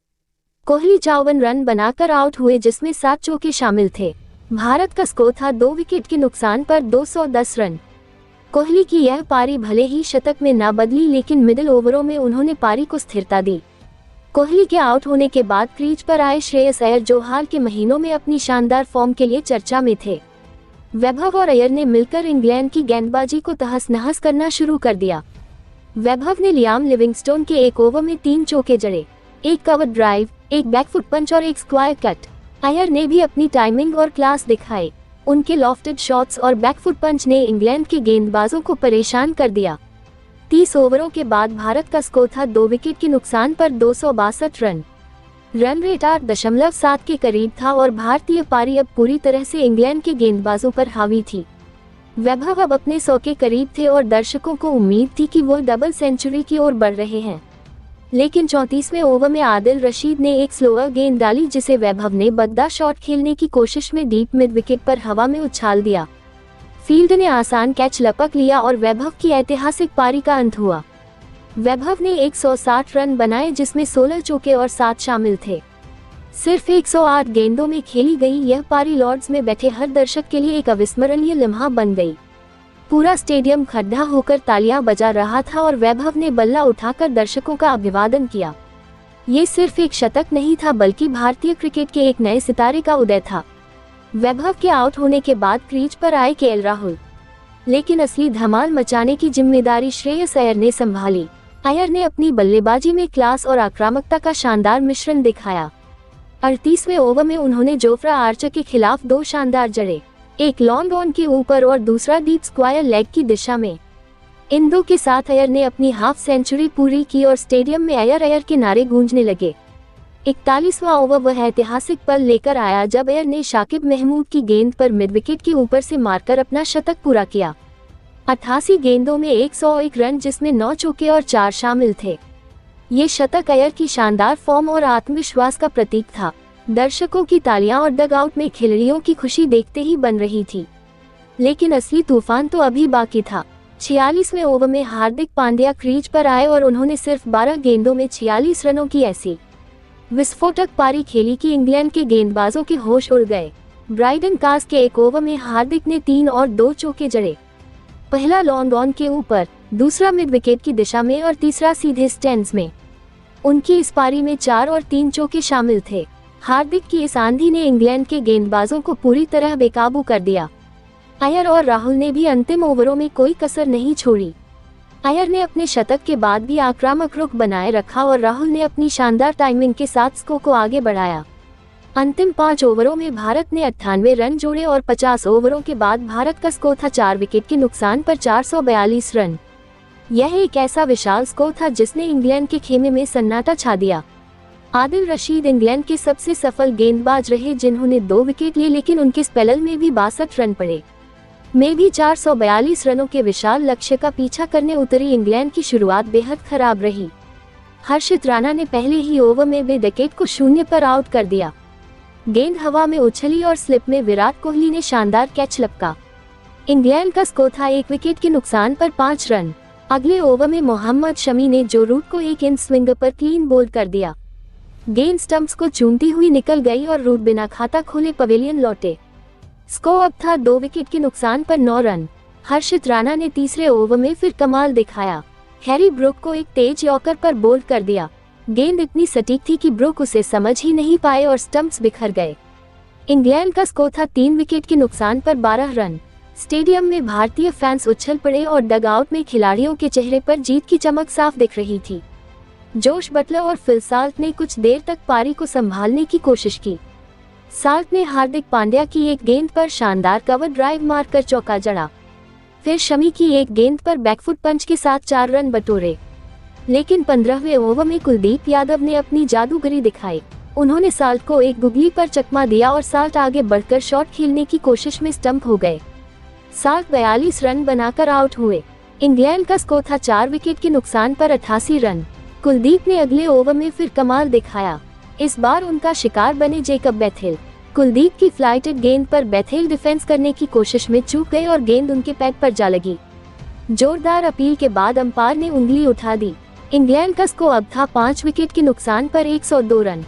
[SPEAKER 2] कोहली 54 रन बनाकर आउट हुए जिसमें 7 चौके शामिल थे। भारत का स्कोर था 2 विकेट के नुकसान पर 210 रन। कोहली की यह पारी भले ही शतक में ना बदली लेकिन मिडिल ओवरों में उन्होंने पारी को स्थिरता दी। कोहली के आउट होने के बाद क्रीज पर आए श्रेयस अय्यर जो हाल के महीनों में अपनी शानदार फॉर्म के लिए चर्चा में थे। वैभव और अय्यर ने मिलकर इंग्लैंड की गेंदबाजी को तहस नहस करना शुरू कर दिया। वैभव ने लियाम लिविंगस्टोन के एक ओवर में 3 चौके जड़े, एक कवर ड्राइव, एक बैकफुट पंच और एक स्क्वायर कट। अय्यर ने भी अपनी टाइमिंग और क्लास दिखाई। उनके लॉफ्टेड शॉट्स और बैकफुट पंच ने इंग्लैंड के गेंदबाजों को परेशान कर दिया। 30 ओवरों के बाद भारत का स्कोर था 2 विकेट के नुकसान पर 262 रन। रन रेट 8.7 के करीब था और भारतीय पारी अब पूरी तरह से इंग्लैंड के गेंदबाजों पर हावी थी। वैभव अब अपने 100 के करीब थे और दर्शकों को उम्मीद थी कि वो डबल सेंचुरी की ओर बढ़ रहे हैं। लेकिन 34वें ओवर में आदिल रशीद ने एक स्लोअर गेंद डाली जिसे वैभव ने बद्दा शॉट खेलने की कोशिश में डीप मिड विकेट पर हवा में उछाल दिया। फील्ड ने आसान कैच लपक लिया और वैभव की ऐतिहासिक पारी का अंत हुआ। वैभव ने 160 रन बनाए जिसमें 16 चौके और 7 शामिल थे। सिर्फ 108 गेंदों में खेली गई यह पारी लॉर्ड्स में बैठे हर दर्शक के लिए एक अविस्मरणीय लम्हा बन गई। पूरा स्टेडियम खड्डा होकर तालियां बजा रहा था और वैभव ने बल्ला उठाकर दर्शकों का अभिवादन किया। ये सिर्फ एक शतक नहीं था बल्कि भारतीय क्रिकेट के एक नए सितारे का उदय था। वैभव के आउट होने के बाद क्रीज पर आए केएल राहुल, लेकिन असली धमाल मचाने की जिम्मेदारी श्रेयस अय्यर ने संभाली। अय्यर ने अपनी बल्लेबाजी में क्लास और आक्रामकता का शानदार मिश्रण दिखाया। 38वें ओवर में उन्होंने जोफ्रा आर्चर के खिलाफ 2 शानदार जड़े, एक लॉन्ग ऑन के ऊपर और दूसरा डीप स्क्वायर लेग की दिशा में। इन 2 के साथ अय्यर ने अपनी हाफ सेंचुरी पूरी की और स्टेडियम में अय्यर के नारे गूंजने लगे। 41वां ओवर वह ऐतिहासिक पल लेकर आया जब अय्यर ने शाकिब महमूद की गेंद पर मिड विकेट के ऊपर से मारकर अपना शतक पूरा किया। 88 गेंदों में 101 रन जिसमें 9 चौके और 4 शामिल थे। ये शतक अय्यर की शानदार फॉर्म और आत्मविश्वास का प्रतीक था। दर्शकों की तालियां और डगआउट में खिलाड़ियों की खुशी देखते ही बन रही थी। लेकिन असली तूफान तो अभी बाकी था। 46वें ओवर में हार्दिक पांड्या क्रीज पर आए और उन्होंने सिर्फ 12 गेंदों में 46 रनों की ऐसी विस्फोटक पारी खेली कि इंग्लैंड के गेंदबाजों के होश उड़ गए। ब्राइडन कास के एक ओवर में हार्दिक ने 3 और 2 चौके जड़े, पहला लॉन्ग ऑन के ऊपर, दूसरा मिड विकेट की दिशा में और तीसरा सीधे स्टैंड्स में। उनकी इस पारी में 4 और 3 चौके शामिल थे। हार्दिक की इस आंधी ने इंग्लैंड के गेंदबाजों को पूरी तरह बेकाबू कर दिया। अय्यर और राहुल ने भी अंतिम ओवरों में कोई कसर नहीं छोड़ी। अय्यर ने अपने शतक के बाद भी आक्रामक रुख बनाए रखा और राहुल ने अपनी शानदार टाइमिंग के साथ स्कोर को आगे बढ़ाया। अंतिम 5 ओवरों में भारत ने 98 रन जोड़े और 50 ओवरों के बाद भारत का स्कोर था 4 विकेट के नुकसान पर 442 रन। यह एक ऐसा विशाल स्कोर था जिसने इंग्लैंड के खेमे में सन्नाटा छा दिया। आदिल रशीद इंग्लैंड के सबसे सफल गेंदबाज रहे जिन्होंने 2 विकेट लिए, लेकिन उनके स्पेल में भी 62 रन पड़े। में भी 442 रनों के विशाल लक्ष्य का पीछा करने उतरी इंग्लैंड की शुरुआत बेहद खराब रही। हर्षित राणा ने पहले ही ओवर में विकेट को 0 पर आउट कर दिया। गेंद हवा में उछली और स्लिप में विराट कोहली ने शानदार कैच लपका। इंग्लैंड का स्कोर था 1 विकेट के नुकसान पर 5 रन। अगले ओवर में मोहम्मद शमी ने जो रूट को 1 इंच स्विंग पर क्लीन बोल्ड कर दिया। गेंद स्टंप्स को चूमती हुई निकल गई और रूट बिना खाता खोले पवेलियन लौटे। स्कोर अब था 2 विकेट के नुकसान पर 9 रन। हर्षित राणा ने तीसरे ओवर में फिर कमाल दिखाया। हैरी ब्रुक को एक तेज यॉर्कर पर बोल्ड कर दिया। गेंद इतनी सटीक थी कि ब्रुक उसे समझ ही नहीं पाए और स्टंप्स बिखर गए। इंग्लैंड का स्कोर था 3 विकेट के नुकसान पर 12 रन। स्टेडियम में भारतीय फैंस उछल पड़े और डगआउट में खिलाड़ियों के चेहरे पर जीत की चमक साफ दिख रही थी। जोश बटलर और फिल साल्ट ने कुछ देर तक पारी को संभालने की कोशिश की। साल्ट ने हार्दिक पांड्या की एक गेंद पर शानदार कवर ड्राइव मारकर चौका जड़ा। फिर शमी की एक गेंद पर बैकफुट पंच के साथ 4 रन बटोरे। लेकिन 15वें ओवर में कुलदीप यादव ने अपनी जादूगरी दिखाई। उन्होंने साल्ट को एक गुगली पर चकमा दिया और साल्ट आगे बढ़कर शॉट खेलने की कोशिश में स्टंप हो गए। साल्ट 42 रन बनाकर आउट हुए। इंग्लैंड का स्कोर था 4 विकेट के नुकसान पर 88 रन। कुलदीप ने अगले ओवर में फिर कमाल दिखाया। इस बार उनका शिकार बने जेकब बेथेल। कुलदीप की फ्लाइटेड गेंद पर बेथेल डिफेंस करने की कोशिश में चूक गए और गेंद उनके पैड पर जा लगी। जोरदार अपील के बाद अंपायर ने उंगली उठा दी। इंग्लैंड का स्कोर अब था 5 विकेट के नुकसान पर 102 रन।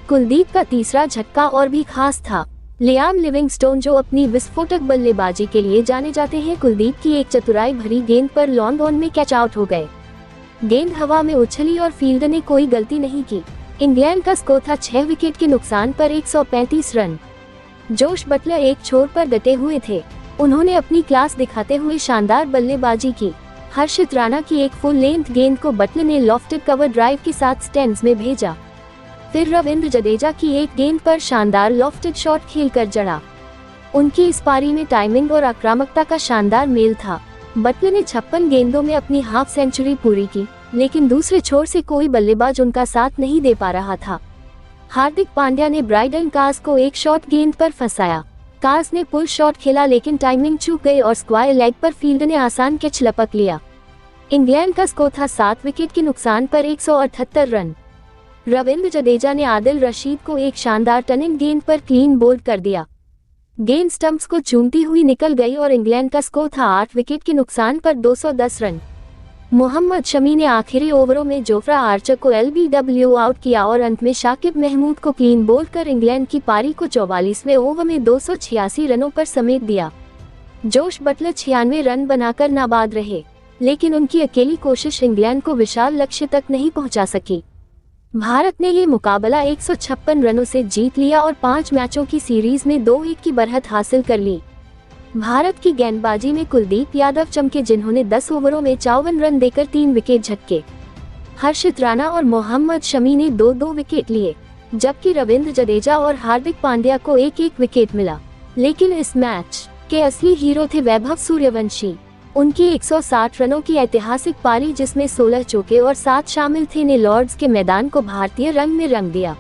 [SPEAKER 2] कुलदीप का तीसरा झटका और भी खास था। लियाम लिविंगस्टोन, जो अपनी विस्फोटक बल्लेबाजी के लिए जाने जाते हैं, कुलदीप की एक चतुराई भरी गेंद पर लॉन्ग ऑन में कैच आउट हो गए। गेंद हवा में उछली और फील्डर ने कोई गलती नहीं की। इंग्लैंड का स्कोर था 6 विकेट के नुकसान पर 135 रन। जोश बटलर एक छोर पर डटे हुए थे। उन्होंने अपनी क्लास दिखाते हुए शानदार बल्लेबाजी की। हर्षित राणा की एक फुल लेंथ गेंद को बटलर ने लॉफ्टेड कवर ड्राइव के साथ स्टैंड्स में भेजा। फिर रविंद्र जडेजा की एक गेंद पर शानदार लॉफ्टेड शॉट खेलकर जड़ा। उनकी इस पारी में टाइमिंग और आक्रामकता का शानदार मेल था। बटलर ने 56 गेंदों में अपनी हाफ सेंचुरी पूरी की, लेकिन दूसरे छोर से कोई बल्लेबाज उनका साथ नहीं दे पा रहा था। हार्दिक पांड्या ने ब्राइडन कास को एक शॉट गेंद पर फंसाया। कास ने पुल शॉट खेला, लेकिन टाइमिंग चूक गई और स्क्वायर लेग पर फील्डर ने आसान कैच लपक लिया। इंग्लैंड का स्कोर था 7 विकेट के नुकसान पर 178 रन। रविंद्र जडेजा ने आदिल रशीद को एक शानदार टर्निंग गेंद पर क्लीन बोल्ड कर दिया। गेंद स्टंप्स को चूमती हुई निकल गई और इंग्लैंड का स्कोर था 8 विकेट के नुकसान पर 210 रन। मोहम्मद शमी ने आखिरी ओवरों में जोफ्रा आर्चर को LBW आउट किया और अंत में शाकिब महमूद को क्लीन बोल्ड कर इंग्लैंड की पारी को 44वें ओवर में 286 रनों पर समेट दिया। जोश बटलर 96 रन बनाकर नाबाद रहे, लेकिन उनकी अकेली कोशिश इंग्लैंड को विशाल लक्ष्य तक नहीं पहुंचा सकी। भारत ने ये मुकाबला 156 रनों से जीत लिया और 5 मैचों की सीरीज में 2-1 की बढ़त हासिल कर ली। भारत की गेंदबाजी में कुलदीप यादव चमके, जिन्होंने 10 ओवरों में 54 रन देकर 3 विकेट झटके। हर्षित राणा और मोहम्मद शमी ने 2-2 विकेट लिए, जबकि रविंद्र जडेजा और हार्दिक पांड्या को 1-1 विकेट मिला। लेकिन इस मैच के असली हीरो थे वैभव सूर्यवंशी। उनकी 160 रनों की ऐतिहासिक पारी, जिसमें 16 चौके और 7 शामिल थे, ने लॉर्ड्स के मैदान को भारतीय रंग में रंग दिया।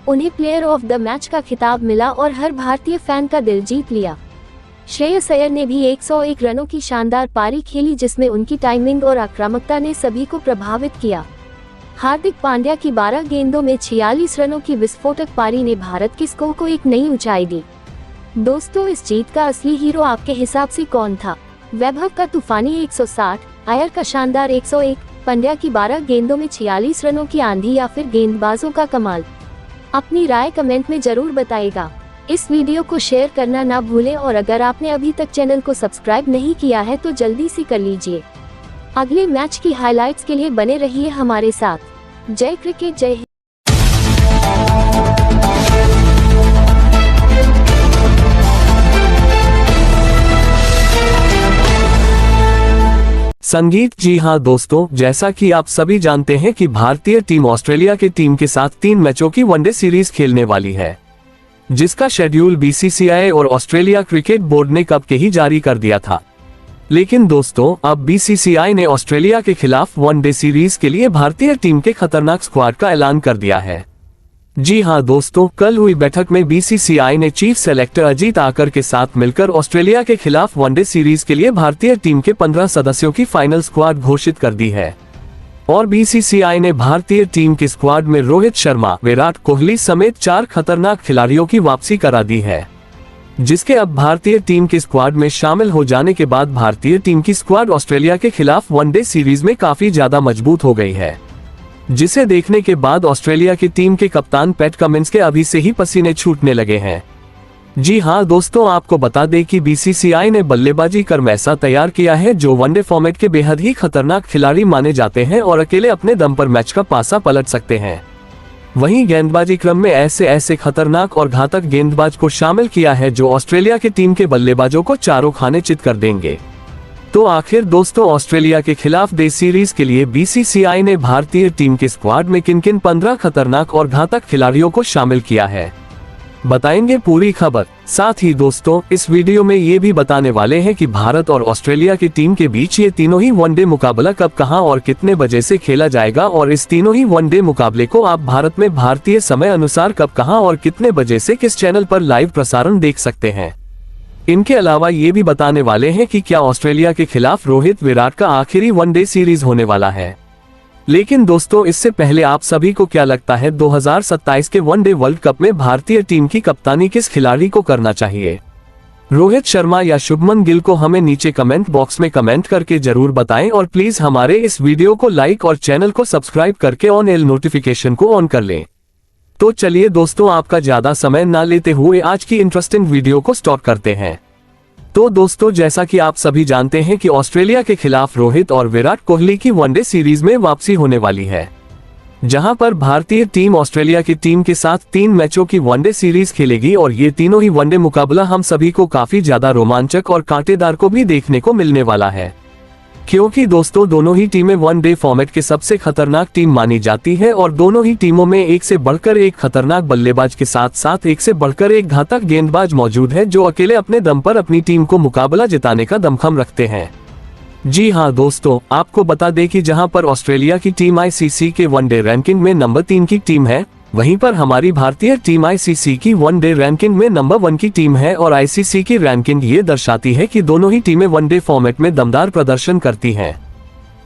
[SPEAKER 2] उन्हें प्लेयर ऑफ द मैच का खिताब मिला और हर भारतीय फैन का दिल जीत लिया। श्रेयस अय्यर ने भी 101 रनों की शानदार पारी खेली, जिसमें उनकी टाइमिंग और आक्रामकता ने सभी को प्रभावित किया। हार्दिक पांड्या की 12 गेंदों में 46 रनों की विस्फोटक पारी ने भारत के स्कोर को एक नई ऊंचाई दी। दोस्तों, इस जीत का असली हीरो आपके हिसाब से कौन था? वैभव का तूफानी 160, अय्यर का शानदार 101, पांड्या की 12 गेंदों में 46 रनों की आंधी, या फिर गेंदबाजों का कमाल? अपनी राय कमेंट में जरूर बताइएगा। इस वीडियो को शेयर करना ना भूलें और अगर आपने अभी तक चैनल को सब्सक्राइब नहीं किया है तो जल्दी से कर लीजिए। अगले मैच की हाइलाइट्स के लिए बने रहिए हमारे साथ। जय क्रिकेट, जय हिंद।
[SPEAKER 1] संगीत। जी हां दोस्तों, जैसा कि आप सभी जानते हैं कि भारतीय टीम ऑस्ट्रेलिया की टीम के साथ 3 मैचों की वनडे सीरीज खेलने वाली है, जिसका शेड्यूल BCCI और ऑस्ट्रेलिया क्रिकेट बोर्ड ने कब के ही जारी कर दिया था। लेकिन दोस्तों, अब BCCI ने ऑस्ट्रेलिया के खिलाफ वनडे सीरीज के लिए भारतीय टीम के खतरनाक स्क्वाड का ऐलान कर दिया है। जी हां दोस्तों, कल हुई बैठक में BCCI ने चीफ सेलेक्टर अजीत आकर के साथ मिलकर ऑस्ट्रेलिया के खिलाफ वनडे सीरीज के लिए भारतीय टीम के 15 सदस्यों की फाइनल स्क्वाड घोषित कर दी है। और BCCI ने भारतीय टीम के स्क्वाड में रोहित शर्मा, विराट कोहली समेत 4 खतरनाक खिलाड़ियों की वापसी करा दी है, जिसके अब भारतीय टीम के स्क्वाड में शामिल हो जाने के बाद भारतीय टीम की स्क्वाड ऑस्ट्रेलिया के खिलाफ वनडे सीरीज में काफी ज्यादा मजबूत हो गई है, जिसे देखने के बाद ऑस्ट्रेलिया की टीम के कप्तान पैट कमिंस के अभी से ही पसीने छूटने लगे हैं। जी हां दोस्तों, आपको बता दें कि BCCI ने बल्लेबाजी क्रम ऐसा तैयार किया है जो वनडे फॉर्मेट के बेहद ही खतरनाक खिलाड़ी माने जाते हैं और अकेले अपने दम पर मैच का पासा पलट सकते हैं। वहीं गेंदबाजी क्रम में ऐसे खतरनाक और घातक गेंदबाज को शामिल किया है जो ऑस्ट्रेलिया की टीम के बल्लेबाजों को चारों खाने चित कर देंगे। तो आखिर दोस्तों, ऑस्ट्रेलिया के खिलाफ डे सीरीज के लिए BCCI ने भारतीय टीम के स्क्वाड में किन 15 खतरनाक और घातक खिलाड़ियों को शामिल किया है? बताएंगे पूरी खबर। साथ ही दोस्तों इस वीडियो में ये भी बताने वाले हैं कि भारत और ऑस्ट्रेलिया की टीम के बीच ये तीनों ही वनडे मुकाबला कब, कहां और कितने बजे से खेला जाएगा, और इस तीनों ही वनडे मुकाबले को आप भारत में भारतीय समय अनुसार कब, कहां और कितने बजे से किस चैनल पर लाइव प्रसारण देख सकते हैं। इनके अलावा ये भी बताने वाले हैं कि क्या ऑस्ट्रेलिया के खिलाफ रोहित विराट का आखिरी वनडे सीरीज होने वाला है। लेकिन दोस्तों इससे पहले आप सभी को क्या लगता है 2027 के वनडे वर्ल्ड कप में भारतीय टीम की कप्तानी किस खिलाड़ी को करना चाहिए, रोहित शर्मा या शुभमन गिल को? हमें नीचे कमेंट बॉक्स में कमेंट करके जरूर बताएं और प्लीज हमारे इस वीडियो को लाइक और चैनल को सब्सक्राइब करके ऑन एल नोटिफिकेशन को ऑन कर लें। तो चलिए दोस्तों आपका ज्यादा समय ना लेते हुए आज की इंटरेस्टिंग वीडियो को स्टार्ट करते हैं। तो दोस्तों जैसा कि आप सभी जानते हैं कि ऑस्ट्रेलिया के खिलाफ रोहित और विराट कोहली की वनडे सीरीज में वापसी होने वाली है, जहां पर भारतीय टीम ऑस्ट्रेलिया की टीम के साथ 3 मैचों की वनडे सीरीज खेलेगी और ये तीनों ही वनडे मुकाबला हम सभी को काफी ज्यादा रोमांचक और कांटेदार को भी देखने को मिलने वाला है, क्योंकि दोस्तों दोनों ही टीमें वनडे फॉर्मेट के सबसे खतरनाक टीम मानी जाती है और दोनों ही टीमों में एक से बढ़कर एक खतरनाक बल्लेबाज के साथ साथ एक से बढ़कर एक घातक गेंदबाज मौजूद है जो अकेले अपने दम पर अपनी टीम को मुकाबला जिताने का दमखम रखते हैं। जी हां दोस्तों, आपको बता दें कि जहां पर ऑस्ट्रेलिया की टीम आईसीसी के वनडे रैंकिंग में नंबर 3 की टीम है, वहीं पर हमारी भारतीय टीम आईसीसी की वनडे रैंकिंग में नंबर 1 की टीम है। और आईसीसी की रैंकिंग ये दर्शाती है कि दोनों ही टीमें वनडे फॉर्मेट में दमदार प्रदर्शन करती हैं।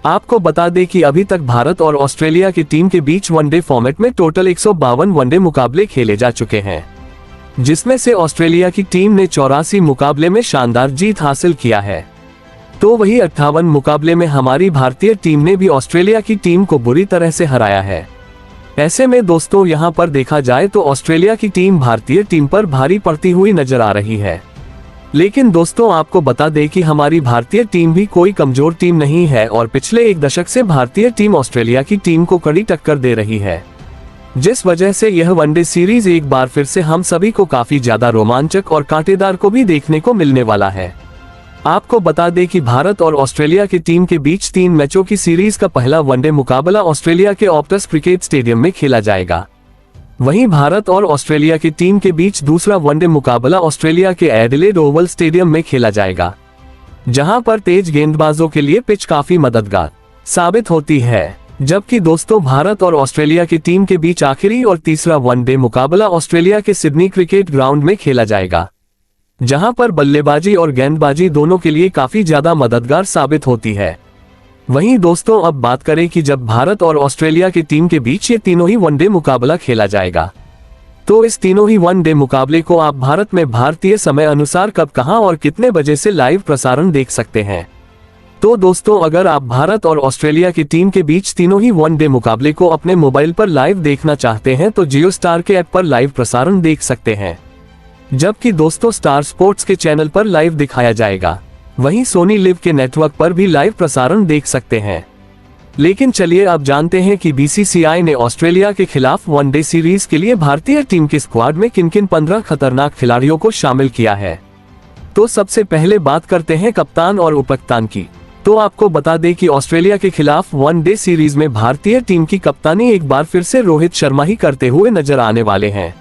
[SPEAKER 1] आपको बता दें कि अभी तक भारत और ऑस्ट्रेलिया की टीम के बीच वनडे फॉर्मेट में टोटल 152 वनडे मुकाबले खेले जा चुके हैं, जिसमें से ऑस्ट्रेलिया की टीम ने 84 मुकाबले में शानदार जीत हासिल किया है, तो वही 58 मुकाबले में हमारी भारतीय टीम ने भी ऑस्ट्रेलिया की टीम को बुरी तरह से हराया है। ऐसे में दोस्तों यहाँ पर देखा जाए तो ऑस्ट्रेलिया की टीम भारतीय टीम पर भारी पड़ती हुई नजर आ रही है। लेकिन दोस्तों आपको बता दें कि हमारी भारतीय टीम भी कोई कमजोर टीम नहीं है और पिछले एक दशक से भारतीय टीम ऑस्ट्रेलिया की टीम को कड़ी टक्कर दे रही है, जिस वजह से यह वनडे सीरीज एक बार फिर से हम सभी को काफी ज्यादा रोमांचक और कांटेदार को भी देखने को मिलने वाला है। आपको बता दें कि भारत और ऑस्ट्रेलिया की टीम के बीच 3 मैचों की सीरीज का पहला वनडे मुकाबला ऑस्ट्रेलिया के ऑप्टस क्रिकेट स्टेडियम में खेला जाएगा। वहीं भारत और ऑस्ट्रेलिया की टीम के बीच दूसरा वनडे मुकाबला ऑस्ट्रेलिया के एडिलेड ओवल स्टेडियम में खेला जाएगा, जहां पर तेज गेंदबाजों के लिए पिच काफी मददगार साबित होती है। जबकि दोस्तों भारत और ऑस्ट्रेलिया की टीम के बीच आखिरी और तीसरा वनडे मुकाबला ऑस्ट्रेलिया के सिडनी क्रिकेट ग्राउंड में खेला जाएगा, जहां पर बल्लेबाजी और गेंदबाजी दोनों के लिए काफी ज्यादा मददगार साबित होती है। वहीं दोस्तों अब बात करें कि जब भारत और ऑस्ट्रेलिया की टीम के बीच ये तीनों ही वनडे मुकाबला खेला जाएगा, तो इस तीनों ही वनडे मुकाबले को आप भारत में भारतीय समय अनुसार कब, कहां और कितने बजे से लाइव प्रसारण देख सकते हैं। तो दोस्तों अगर आप भारत और ऑस्ट्रेलिया की टीम के बीच तीनों ही वनडे मुकाबले को अपने मोबाइल पर लाइव देखना चाहते हैं तो जियो स्टार के ऐप पर लाइव प्रसारण देख सकते हैं, जबकि दोस्तों स्टार स्पोर्ट्स के चैनल पर लाइव दिखाया जाएगा। वहीं सोनी लिव के नेटवर्क पर भी लाइव प्रसारण देख सकते हैं। लेकिन चलिए अब जानते हैं कि बीसीसीआई ने ऑस्ट्रेलिया के खिलाफ वनडे सीरीज के लिए भारतीय टीम के स्क्वाड में किन किन 15 खतरनाक खिलाड़ियों को शामिल किया है। तो सबसे पहले बात करते हैं कप्तान और उपकप्तान की। तो आपको बता दें कि ऑस्ट्रेलिया के खिलाफ वनडे सीरीज में भारतीय टीम की कप्तानी एक बार फिर से रोहित शर्मा ही करते हुए नजर आने वाले हैं।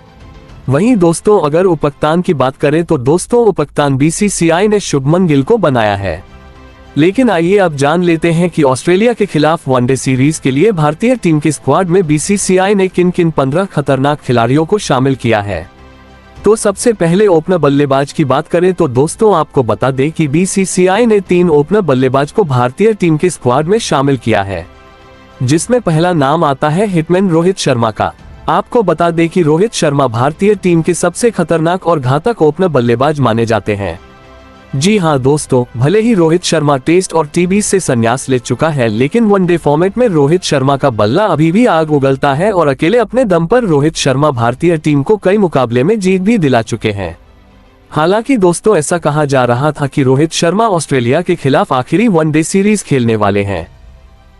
[SPEAKER 1] वहीं दोस्तों अगर उपकप्तान की बात करें तो दोस्तों उपकप्तान बीसीसीआई ने शुभमन गिल को बनाया है। लेकिन आइए अब जान लेते हैं कि ऑस्ट्रेलिया के खिलाफ वनडे सीरीज के लिए भारतीय टीम के स्क्वाड में बीसीसीआई ने किन किन 15 खतरनाक खिलाड़ियों को शामिल किया है। तो सबसे पहले ओपनर बल्लेबाज की बात करें तो दोस्तों आपको बता दें कि बीसीसीआई ने 3 ओपनर बल्लेबाज को भारतीय टीम के स्क्वाड में शामिल किया है, जिसमें पहला नाम आता है हिटमैन रोहित शर्मा का। आपको बता दें कि रोहित शर्मा भारतीय टीम के सबसे खतरनाक और घातक ओपनर बल्लेबाज माने जाते हैं। जी हां दोस्तों, भले ही रोहित शर्मा टेस्ट और टी20 से संन्यास ले चुका है, लेकिन वनडे फॉर्मेट में रोहित शर्मा का बल्ला अभी भी आग उगलता है और अकेले अपने दम पर रोहित शर्मा भारतीय टीम को कई मुकाबले में जीत भी दिला चुके हैं। हालांकि दोस्तों ऐसा कहा जा रहा था कि रोहित शर्मा ऑस्ट्रेलिया के खिलाफ आखिरी वनडे सीरीज खेलने वाले हैं,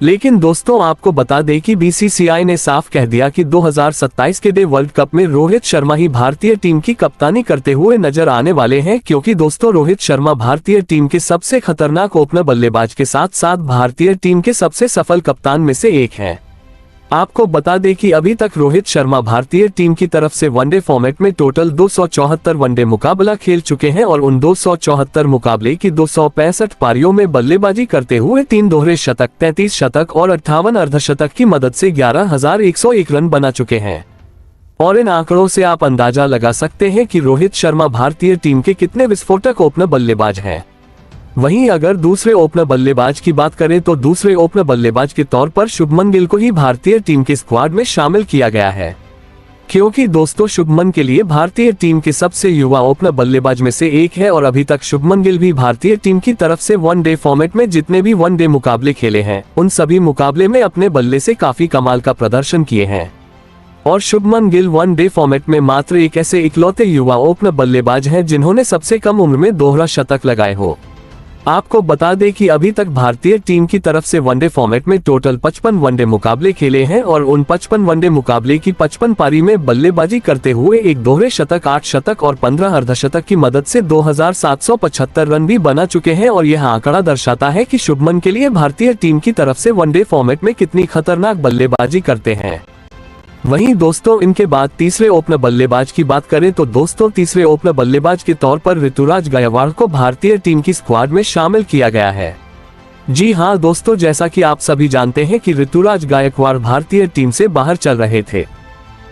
[SPEAKER 1] लेकिन दोस्तों आपको बता दें कि बीसीसीआई ने साफ कह दिया कि 2027 के डे वर्ल्ड कप में रोहित शर्मा ही भारतीय टीम की कप्तानी करते हुए नजर आने वाले हैं, क्योंकि दोस्तों रोहित शर्मा भारतीय टीम के सबसे खतरनाक ओपनर बल्लेबाज के साथ साथ भारतीय टीम के सबसे सफल कप्तान में से एक हैं। आपको बता दें कि अभी तक रोहित शर्मा भारतीय टीम की तरफ से वनडे फॉर्मेट में टोटल 274 वनडे मुकाबला खेल चुके हैं और उन 274 मुकाबले की 265 पारियों में बल्लेबाजी करते हुए 3 दोहरे शतक, 33 शतक और 58 अर्धशतक की मदद से 11,101 रन बना चुके हैं। और इन आंकड़ों से आप अंदाजा लगा सकते हैं कि रोहित शर्मा भारतीय टीम के कितने विस्फोटक ओपनर बल्लेबाज हैं। वहीं अगर दूसरे ओपनर बल्लेबाज की बात करें तो दूसरे ओपनर बल्लेबाज के तौर पर शुभमन गिल को ही भारतीय टीम के स्क्वाड में शामिल किया गया है, क्योंकि दोस्तों शुभमन के लिए भारतीय टीम के सबसे युवा ओपनर बल्लेबाज में से एक है और अभी तक शुभमन गिल भी भारतीय टीम की तरफ से वनडे फॉर्मेट में जितने भी वनडे मुकाबले खेले हैं उन सभी मुकाबले में अपने बल्ले से काफी कमाल का प्रदर्शन किए हैं। और शुभमन गिल वनडे फॉर्मेट में मात्र एक ऐसे इकलौते युवा ओपनर बल्लेबाज हैं जिन्होंने सबसे कम उम्र में दोहरा शतक लगाए हो। आपको बता दें कि अभी तक भारतीय टीम की तरफ से वनडे फॉर्मेट में टोटल 55 वनडे मुकाबले खेले हैं और उन 55 वनडे मुकाबले की 55 पारी में बल्लेबाजी करते हुए एक दोहरे शतक, 8 शतक और 15 अर्धशतक की मदद से 2,775 रन भी बना चुके हैं। और यह आंकड़ा दर्शाता है कि शुभमन के लिए भारतीय टीम की तरफ से वनडे फॉर्मेट में कितनी खतरनाक बल्लेबाजी करते हैं। वहीं दोस्तों इनके बाद तीसरे ओपनर बल्लेबाज की बात करें तो दोस्तों तीसरे ओपनर बल्लेबाज के तौर पर ऋतुराज गायकवाड़ को भारतीय टीम की स्क्वाड में शामिल किया गया है। जी हां दोस्तों, जैसा कि आप सभी जानते हैं कि ऋतुराज गायकवाड़ भारतीय टीम से बाहर चल रहे थे,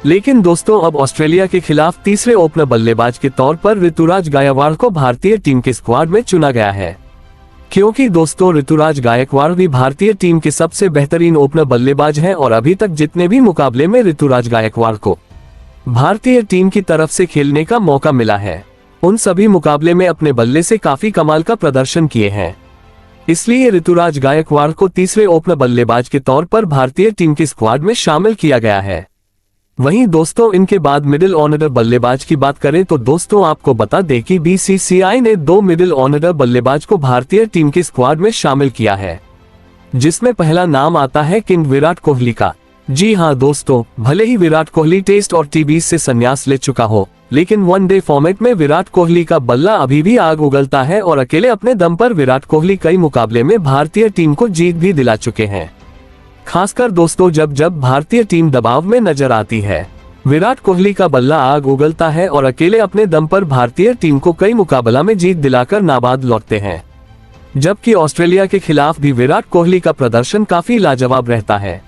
[SPEAKER 1] लेकिन दोस्तों अब ऑस्ट्रेलिया के खिलाफ तीसरे ओपनर बल्लेबाज के तौर पर ऋतुराज गायकवाड़ को भारतीय टीम के स्क्वाड में चुना गया है, क्योंकि दोस्तों ऋतुराज गायकवाड़ भी भारतीय टीम के सबसे बेहतरीन ओपनर बल्लेबाज हैं और अभी तक जितने भी मुकाबले में ऋतुराज गायकवाड़ को भारतीय टीम की तरफ से खेलने का मौका मिला है उन सभी मुकाबले में अपने बल्ले से काफी कमाल का प्रदर्शन किए हैं। इसलिए ऋतुराज गायकवाड़ को तीसरे ओपनर बल्लेबाज के तौर पर भारतीय टीम की स्क्वाड में शामिल किया गया है। वहीं दोस्तों इनके बाद मिडिल ऑर्डर बल्लेबाज की बात करें तो दोस्तों आपको बता दें कि बीसीसीआई ने 2 मिडिल ऑर्डर बल्लेबाज को भारतीय टीम की स्क्वाड में शामिल किया है, जिसमें पहला नाम आता है किंग विराट कोहली का। जी हां दोस्तों, भले ही विराट कोहली टेस्ट और टी20 से संन्यास ले चुका हो, लेकिन वनडे फॉर्मेट में विराट कोहली का बल्ला अभी भी आग उगलता है और अकेले अपने दम पर विराट कोहली कई मुकाबले में भारतीय टीम को जीत भी दिला चुके हैं। खासकर दोस्तों जब भारतीय टीम दबाव में नजर आती है, विराट कोहली का बल्ला आग उगलता है और अकेले अपने दम पर भारतीय टीम को कई मुकाबला में जीत दिलाकर नाबाद लौटते हैं। जबकि ऑस्ट्रेलिया के खिलाफ भी विराट कोहली का प्रदर्शन काफी लाजवाब रहता है।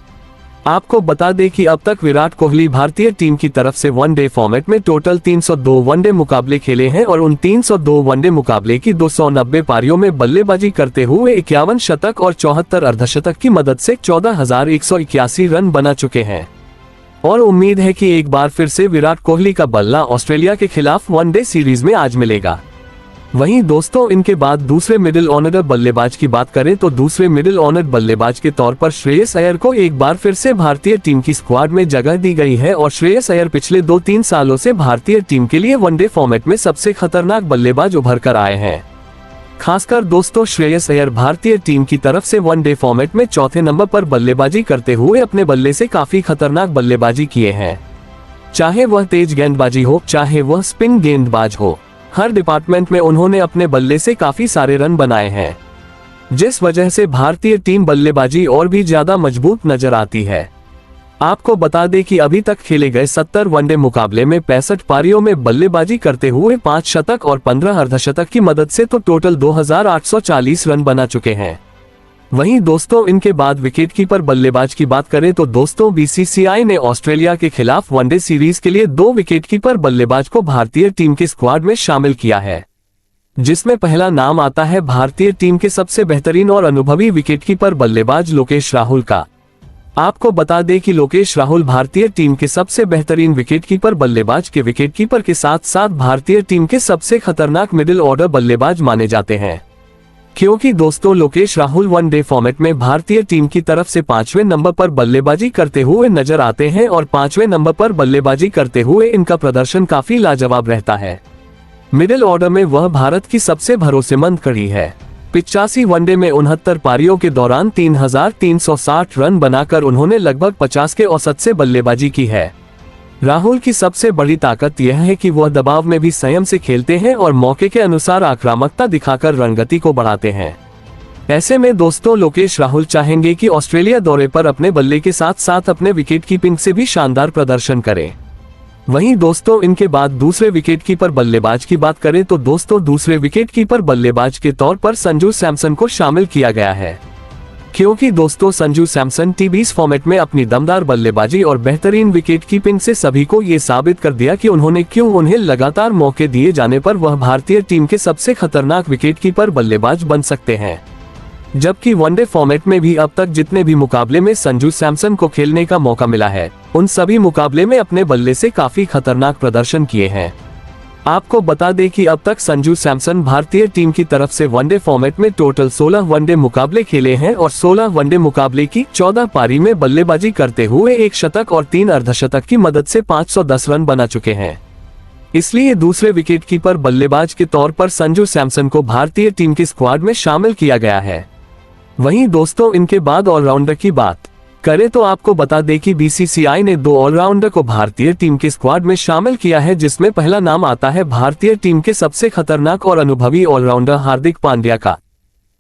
[SPEAKER 1] आपको बता दें कि अब तक विराट कोहली भारतीय टीम की तरफ से वनडे फॉर्मेट में टोटल 302 वनडे मुकाबले खेले हैं और उन 302 वनडे मुकाबले की 290 पारियों में बल्लेबाजी करते हुए 51 शतक और 74 अर्धशतक की मदद से 14,181 रन बना चुके हैं। और उम्मीद है कि एक बार फिर से विराट कोहली का बल्ला ऑस्ट्रेलिया के खिलाफ वनडे सीरीज में आज मिलेगा। वहीं दोस्तों इनके बाद दूसरे मिडिल ऑर्डर बल्लेबाज की बात करें तो दूसरे मिडिल ऑर्डर बल्लेबाज के तौर पर श्रेयस अय्यर को एक बार फिर से भारतीय टीम की स्क्वाड में जगह दी गई है। और श्रेयस अय्यर पिछले 2-3 सालों से भारतीय टीम के लिए वनडे फॉर्मेट में सबसे खतरनाक बल्लेबाज उभर कर आए हैं। खासकर दोस्तों श्रेयस अय्यर भारतीय टीम की तरफ से वनडे फॉर्मेट में चौथे नंबर पर बल्लेबाजी करते हुए अपने बल्ले से काफी खतरनाक बल्लेबाजी किए हैं। चाहे वह तेज गेंदबाजी हो, चाहे वह स्पिन गेंदबाज हो, हर डिपार्टमेंट में उन्होंने अपने बल्ले से काफी सारे रन बनाए हैं, जिस वजह से भारतीय टीम बल्लेबाजी और भी ज्यादा मजबूत नजर आती है। आपको बता दें कि अभी तक खेले गए 70 वनडे मुकाबले में 65 पारियों में बल्लेबाजी करते हुए 5 शतक और 15 अर्धशतक की मदद से तो टोटल 2,840 रन बना चुके हैं। वहीं दोस्तों इनके बाद विकेटकीपर बल्लेबाज की बात करें तो दोस्तों बीसीसीआई ने ऑस्ट्रेलिया के खिलाफ वनडे सीरीज के लिए 2 विकेटकीपर बल्लेबाज को भारतीय टीम के स्क्वाड में शामिल किया है, जिसमें पहला नाम आता है भारतीय टीम के सबसे बेहतरीन और अनुभवी विकेटकीपर बल्लेबाज लोकेश राहुल का। आपको बता दें कि लोकेश राहुल भारतीय टीम के सबसे बेहतरीन विकेटकीपर बल्लेबाज के विकेटकीपर के साथ साथ भारतीय टीम के सबसे खतरनाक मिडिल ऑर्डर बल्लेबाज माने जाते हैं, क्योंकि दोस्तों लोकेश राहुल वनडे फॉर्मेट में भारतीय टीम की तरफ से 5वें नंबर पर बल्लेबाजी करते हुए नजर आते हैं और 5वें नंबर पर बल्लेबाजी करते हुए इनका प्रदर्शन काफी लाजवाब रहता है। मिडिल ऑर्डर में वह भारत की सबसे भरोसेमंद कड़ी है। 85 वनडे में 69 पारियों के दौरान 3,360 रन बनाकर उन्होंने लगभग 50 के औसत से बल्लेबाजी की है। राहुल की सबसे बड़ी ताकत यह है कि वह दबाव में भी संयम से खेलते हैं और मौके के अनुसार आक्रामकता दिखाकर रणगति को बढ़ाते हैं। ऐसे में दोस्तों लोकेश राहुल चाहेंगे कि ऑस्ट्रेलिया दौरे पर अपने बल्ले के साथ साथ अपने विकेट कीपिंग से भी शानदार प्रदर्शन करें। वहीं दोस्तों इनके बाद दूसरे विकेटकीपर बल्लेबाज की बात करें तो दोस्तों दूसरे विकेटकीपर बल्लेबाज के तौर पर संजू सैमसन को शामिल किया गया है, क्योंकि दोस्तों संजू सैमसन टी20 फॉर्मेट में अपनी दमदार बल्लेबाजी और बेहतरीन विकेट कीपिंग से सभी को ये साबित कर दिया कि उन्हें लगातार मौके दिए जाने पर वह भारतीय टीम के सबसे खतरनाक विकेटकीपर बल्लेबाज बन सकते हैं। जबकि वनडे फॉर्मेट में भी अब तक जितने भी मुकाबले में संजू सैमसन को खेलने का मौका मिला है, उन सभी मुकाबले में अपने बल्ले से काफी खतरनाक प्रदर्शन किए हैं। आपको बता दें कि अब तक संजू सैमसन भारतीय टीम की तरफ से वनडे फॉर्मेट में टोटल 16 वनडे मुकाबले खेले हैं और 16 वनडे मुकाबले की 14 पारी में बल्लेबाजी करते हुए 1 शतक और 3 अर्धशतक की मदद से 510 रन बना चुके हैं। इसलिए दूसरे विकेटकीपर बल्लेबाज के तौर पर संजू सैमसन को भारतीय टीम की स्क्वाड में शामिल किया गया है। वहीं दोस्तों इनके बाद ऑलराउंडर की बात करें तो आपको बता दें कि बीसीसीआई ने 2 ऑलराउंडर को भारतीय टीम के स्क्वाड में शामिल किया है, जिसमें पहला नाम आता है भारतीय टीम के सबसे खतरनाक और अनुभवी ऑलराउंडर हार्दिक पांड्या का।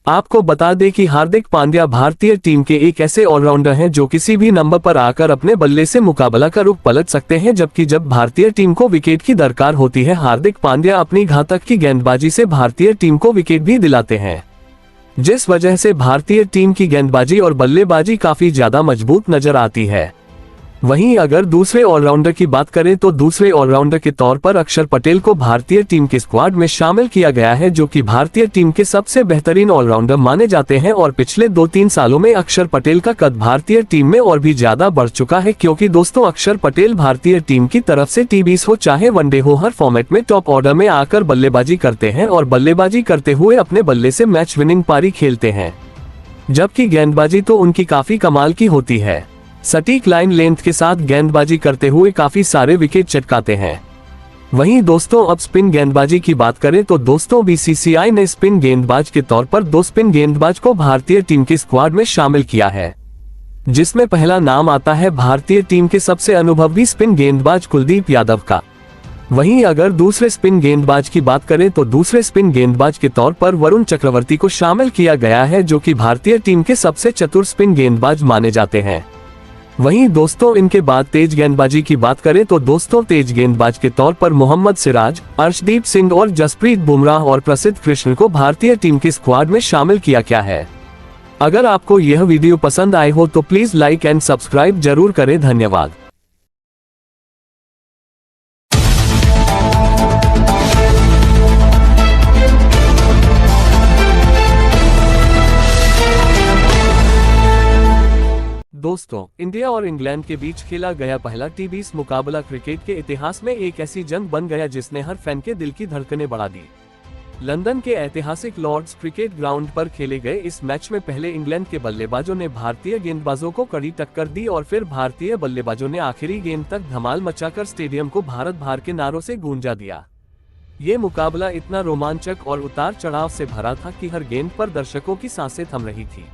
[SPEAKER 1] आपको बता दें कि हार्दिक पांड्या भारतीय टीम के एक ऐसे ऑलराउंडर हैं जो किसी भी नंबर पर आकर अपने बल्ले से मुकाबला का रुख पलट सकते हैं, जबकि जब भारतीय टीम को विकेट की दरकार होती है हार्दिक पांड्या अपनी घातक की गेंदबाजी से भारतीय टीम को विकेट भी दिलाते हैं, जिस वजह से भारतीय टीम की गेंदबाजी और बल्लेबाजी काफी ज्यादा मजबूत नजर आती है। वहीं अगर दूसरे ऑलराउंडर की बात करें तो दूसरे ऑलराउंडर के तौर पर अक्षर पटेल को भारतीय टीम के स्क्वाड में शामिल किया गया है, जो कि भारतीय टीम के सबसे बेहतरीन ऑलराउंडर माने जाते हैं और पिछले 2-3 सालों में अक्षर पटेल का कद भारतीय टीम में और भी ज्यादा बढ़ चुका है, क्योंकि दोस्तों अक्षर पटेल भारतीय टीम की तरफ से टी20 हो चाहे वनडे हो, हर फॉर्मेट में टॉप ऑर्डर में आकर बल्लेबाजी करते हैं और बल्लेबाजी करते हुए अपने बल्ले से मैच विनिंग पारी खेलते हैं। जबकि गेंदबाजी तो उनकी काफी कमाल की होती है, सटीक लाइन लेंथ के साथ गेंदबाजी करते हुए काफी सारे विकेट चटकाते हैं। वहीं दोस्तों अब स्पिन गेंदबाजी की बात करें तो दोस्तों बीसीसीआई ने स्पिन गेंदबाज के तौर पर 2 स्पिन गेंदबाज को भारतीय टीम की स्क्वाड में शामिल किया है, जिसमें पहला नाम आता है भारतीय टीम के सबसे अनुभवी स्पिन गेंदबाज कुलदीप यादव का। वहीं अगर दूसरे स्पिन गेंदबाज की बात करें तो दूसरे स्पिन गेंदबाज के तौर पर वरुण चक्रवर्ती को शामिल किया गया है, जो कि भारतीय टीम के सबसे चतुर स्पिन गेंदबाज माने जाते हैं। वहीं दोस्तों इनके बाद तेज गेंदबाजी की बात करें तो दोस्तों तेज गेंदबाज के तौर पर मोहम्मद सिराज, अर्शदीप सिंह और जसप्रीत बुमराह और प्रसिद्ध कृष्ण को भारतीय टीम की स्क्वाड में शामिल किया गया है। अगर आपको यह वीडियो पसंद आए हो तो प्लीज लाइक एंड सब्सक्राइब जरूर करें। धन्यवाद। दोस्तों इंडिया और इंग्लैंड के बीच खेला गया पहला टी20 मुकाबला क्रिकेट के इतिहास में एक ऐसी जंग बन गया जिसने हर फैन के दिल की धड़कनें बढ़ा दी। लंदन के ऐतिहासिक लॉर्ड्स क्रिकेट ग्राउंड पर खेले गए इस मैच में पहले इंग्लैंड के बल्लेबाजों ने भारतीय गेंदबाजों को कड़ी टक्कर दी और फिर भारतीय बल्लेबाजों ने आखिरी गेंद तक धमाल मचाकर स्टेडियम को भारत बाहर के नारों से गूंजा दिया। ये मुकाबला इतना रोमांचक और उतार चढ़ाव से भरा था कि हर गेंद पर दर्शकों की सांसें थम रही थी।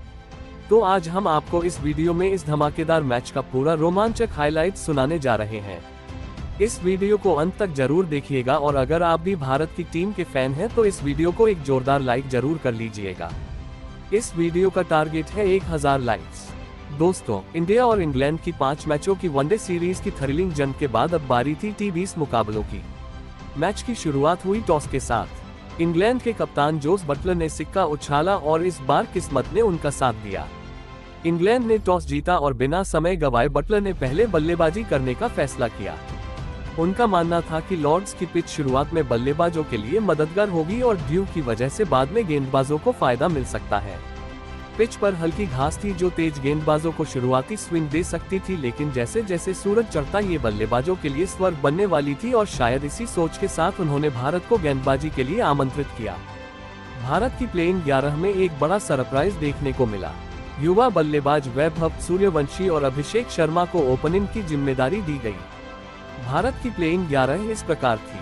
[SPEAKER 1] तो आज हम आपको इस वीडियो में इस धमाकेदार मैच का पूरा रोमांचक हाइलाइट सुनाने जा रहे हैं। इस वीडियो को अंत तक जरूर देखिएगा और अगर आप भी भारत की टीम के फैन हैं तो इस वीडियो को एक जोरदार लाइक जरूर कर लीजिएगा। इस वीडियो का टारगेट है 1000 लाइक्स। दोस्तों इंडिया और इंग्लैंड की 5 मैचों की वनडे सीरीज की थ्रिलिंग जंग के बाद अब बारी थी टी20 मुकाबलों की। मैच की शुरुआत हुई टॉस के साथ। इंग्लैंड के कप्तान जोस बटलर ने सिक्का उछाला और इस बार किस्मत ने उनका साथ दिया। इंग्लैंड ने टॉस जीता और बिना समय गंवाए बटलर ने पहले बल्लेबाजी करने का फैसला किया। उनका मानना था कि लॉर्ड्स की पिच शुरुआत में बल्लेबाजों के लिए मददगार होगी और ड्यू की वजह से बाद में गेंदबाजों को फायदा मिल सकता है। पिच पर हल्की घास थी जो तेज गेंदबाजों को शुरुआती स्विंग दे सकती थी, लेकिन जैसे जैसे सूरज चढ़ता ये बल्लेबाजों के लिए स्वर्ग बनने वाली थी और शायद इसी सोच के साथ उन्होंने भारत को गेंदबाजी के लिए आमंत्रित किया। भारत की प्लेइंग 11 में एक बड़ा सरप्राइज देखने को मिला। युवा बल्लेबाज वैभव सूर्यवंशी और अभिषेक शर्मा को ओपनिंग की जिम्मेदारी दी गई। भारत की प्लेइंग 11 इस प्रकार थी: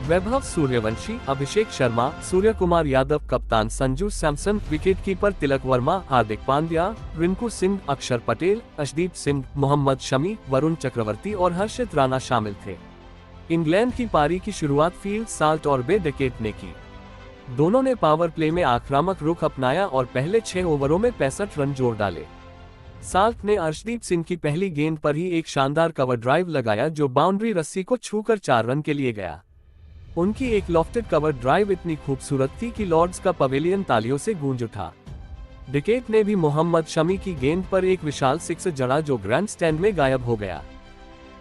[SPEAKER 1] वैभव सूर्यवंशी, अभिषेक शर्मा, सूर्य कुमार यादव, कप्तान संजू सैमसन, विकेटकीपर तिलक वर्मा, हार्दिक पांड्या, रिंकू सिंह, अक्षर पटेल, अर्शदीप सिंह, मोहम्मद शमी, वरुण चक्रवर्ती और हर्षित राणा शामिल थे। इंग्लैंड की पारी की शुरुआत फील्ड साल्ट और बे डेकेट ने की। दोनों ने पावर प्ले में आक्रामक रुख अपनाया और पहले 6 ओवरों में 65 रन जोड़ डाले। साल्क ने अर्शदीप सिंह की पहली गेंद पर ही एक शानदार कवर ड्राइव लगाया जो बाउंड्री रस्सी को छूकर 4 रन के लिए गया। उनकी एक लॉफ्टेड कवर ड्राइव इतनी खूबसूरत थी कि लॉर्ड्स का पवेलियन तालियों से गूंज उठा। डिकेट ने भी मोहम्मद शमी की गेंद पर एक विशाल सिक्स जड़ा जो ग्रैंड स्टैंड में गायब हो गया।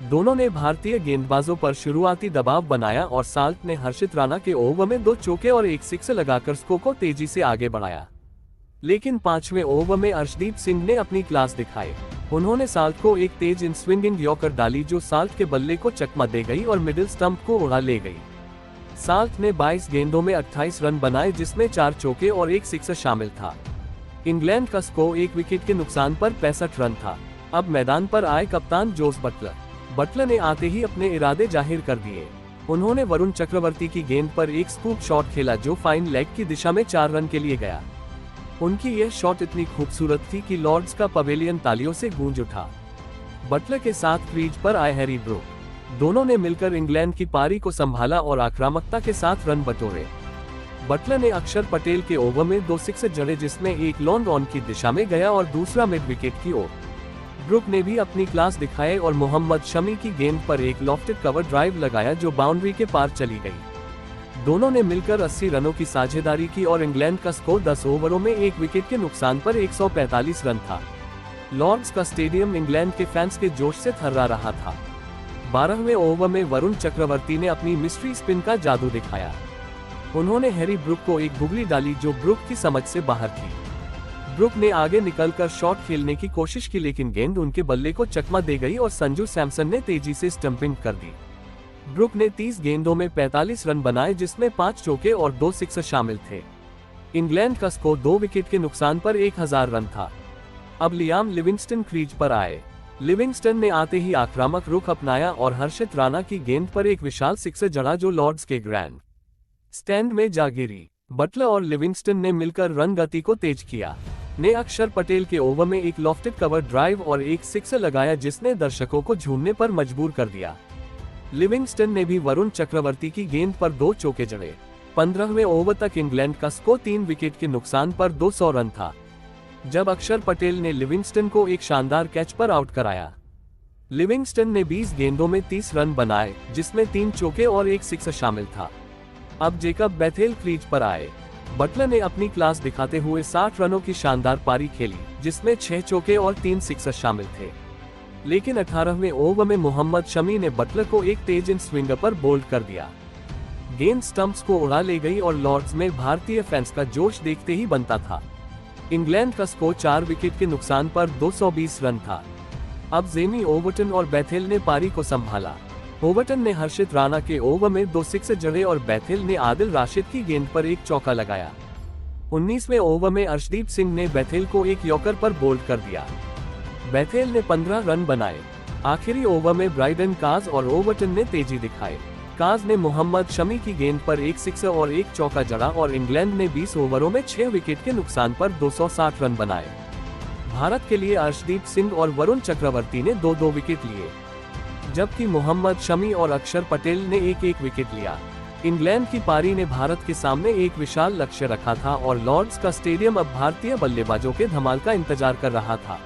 [SPEAKER 1] दोनों ने भारतीय गेंदबाजों पर शुरुआती दबाव बनाया और साल्क ने हर्षित राणा के ओवर में 2 चौके और एक सिक्स लगाकर स्कोर को तेजी से आगे बढ़ाया। लेकिन 5वें ओवर में अर्शदीप सिंह ने अपनी क्लास दिखाई। उन्होंने साल्क को एक तेज इन स्विंगिंग यॉर्कर डाली जो साल्क के बल्ले को चकमा दे गई और मिडिल स्टंप को उड़ा ले गई। साल्क ने 22 गेंदों में 28 रन बनाए जिसमें 4 चौके और एक सिक्स शामिल था। इंग्लैंड का स्कोर 1 विकेट के नुकसान पर 65 रन था। अब मैदान पर आए कप्तान जोस बटलर ने आते ही अपने इरादे जाहिर कर दिए। उन्होंने वरुण चक्रवर्ती की गेंद पर एक स्कूप शॉट खेला जो फाइन लेग की दिशा में 4 रन के लिए गया। उनकी यह शॉट इतनी खूबसूरत थी कि लॉर्ड्स का पवेलियन तालियों से गूंज उठा। बटलर के साथ क्रीज पर आए हैरी ब्रूक। दोनों ने मिलकर इंग्लैंड की पारी को संभाला और आक्रामकता के साथ रन बटोरे। बटलर ने अक्षर पटेल के ओवर में 2 सिक्स जड़े जिसमें एक लॉन्ग ऑन की दिशा में गया और दूसरा मिड विकेट की ओर। ब्रूक ने भी अपनी क्लास दिखाए और मोहम्मद शमी की गेंद पर एक लॉफ्टेड कवर ड्राइव लगाया जो बाउंड्री के पार चली गई। दोनों ने मिलकर 80 रनों की साझेदारी की और इंग्लैंड का स्कोर 10 ओवरों में 1 विकेट के नुकसान पर 145 रन था। लॉर्ड्स का स्टेडियम इंग्लैंड के फैंस के जोश से थर्रा रहा था। 12वें ओवर में वरुण चक्रवर्ती ने अपनी मिस्ट्री स्पिन का जादू दिखाया। उन्होंने हैरी ब्रूक को एक बुगली डाली जो ब्रूक की समझ से बाहर थी। ब्रूक ने आगे निकलकर शॉट खेलने की कोशिश की लेकिन गेंद उनके बल्ले को चकमा दे गई और संजू सैमसन ने तेजी से स्टंपिंग कर दी। ब्रूक ने 30 गेंदों में 45 रन बनाए जिसमें 5 चौके और 2 सिक्स शामिल थे। इंग्लैंड का स्कोर 2 विकेट के नुकसान पर 1000 रन था। अब लियाम लिविंगस्टन क्रीज पर आए। लिविंगस्टन ने आते ही आक्रामक रुख अपनाया और हर्षित राणा की गेंद पर एक विशाल सिक्स जड़ा जो लॉर्ड्स के ग्रैंड स्टैंड में जा गिरी। बटलर और लिविंगस्टन ने मिलकर रन गति को तेज किया। ने अक्षर पटेल के ओवर में एक लॉफ्टेड कवर ड्राइव और एक सिक्स लगाया जिसने दर्शकों को झूमने पर मजबूर कर दिया। लिविंगस्टन ने भी वरुण चक्रवर्ती की गेंद पर 2 चौके जड़े। 15वें ओवर तक इंग्लैंड का स्कोर 3 विकेट के नुकसान पर 200 रन था जब अक्षर पटेल ने लिविंगस्टन को एक शानदार कैच पर आउट कराया। लिविंगस्टन ने 20 गेंदों में 30 रन बनाए जिसमें 3 चौके और एक सिक्स शामिल था। अब जेकब बेथेल क्रीज पर आए। बटलर ने अपनी क्लास दिखाते हुए 60 रनों की शानदार पारी खेली जिसमें 6 चौके और 3 सिक्स शामिल थे। लेकिन 18वें ओवर में मोहम्मद शमी ने बटलर को एक तेज इन स्विंगर पर बोल्ड कर दिया। गेंद स्टंप्स को उड़ा ले गई और लॉर्ड्स में भारतीय फैंस का जोश देखते ही बनता था। इंग्लैंड का स्कोर 4 विकेट के नुकसान पर 220 रन था। अब जेमी ओवरटन और बेथेल ने पारी को संभाला। ओवरटन ने हर्षित राणा के ओवर में 2 सिक्स जड़े और बेथेल ने आदिल राशिद की गेंद पर एक चौका लगाया। 19वें ओवर में अर्शदीप सिंह ने बेथेल को एक यॉर्कर पर बोल्ड कर दिया। बेथेल ने 15 रन बनाए। आखिरी ओवर में ब्राइडन काज और ओवरटन ने तेजी दिखाई। काज ने मोहम्मद शमी की गेंद पर एक सिक्स और एक चौका जड़ा और इंग्लैंड ने 20 ओवरों में 6 विकेट के नुकसान पर 260 रन बनाए। भारत के लिए अर्शदीप सिंह और वरुण चक्रवर्ती ने 2-2 विकेट लिए जबकि मोहम्मद शमी और अक्षर पटेल ने एक विकेट लिया। इंग्लैंड की पारी ने भारत के सामने एक विशाल लक्ष्य रखा था और लॉर्ड्स का स्टेडियम अब भारतीय बल्लेबाजों के धमाल का इंतजार कर रहा था।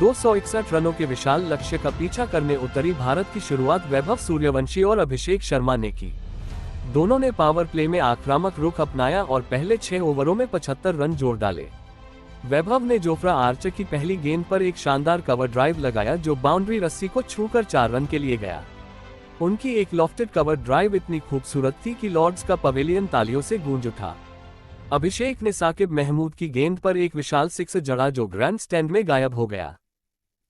[SPEAKER 1] 261 रनों के विशाल लक्ष्य का पीछा करने उतरी भारत की शुरुआत वैभव सूर्यवंशी और अभिषेक शर्मा ने की। दोनों ने पावर प्ले में आक्रामक रुख अपनाया और पहले 6 ओवरों में 75 रन जोड़ डाले। वैभव ने जोफ्रा आर्चर की पहली गेंद पर एक शानदार कवर ड्राइव लगाया जो बाउंड्री रस्सी को छूकर 4 रन के लिए गया। उनकी एक लॉफ्टेड कवर ड्राइव इतनी खूबसूरत थी कि लॉर्ड्स का पवेलियन तालियों से गूंज उठा। अभिषेक ने साकिब महमूद की गेंद पर एक विशाल सिक्स जड़ा जो ग्रैंड स्टैंड में गायब हो गया।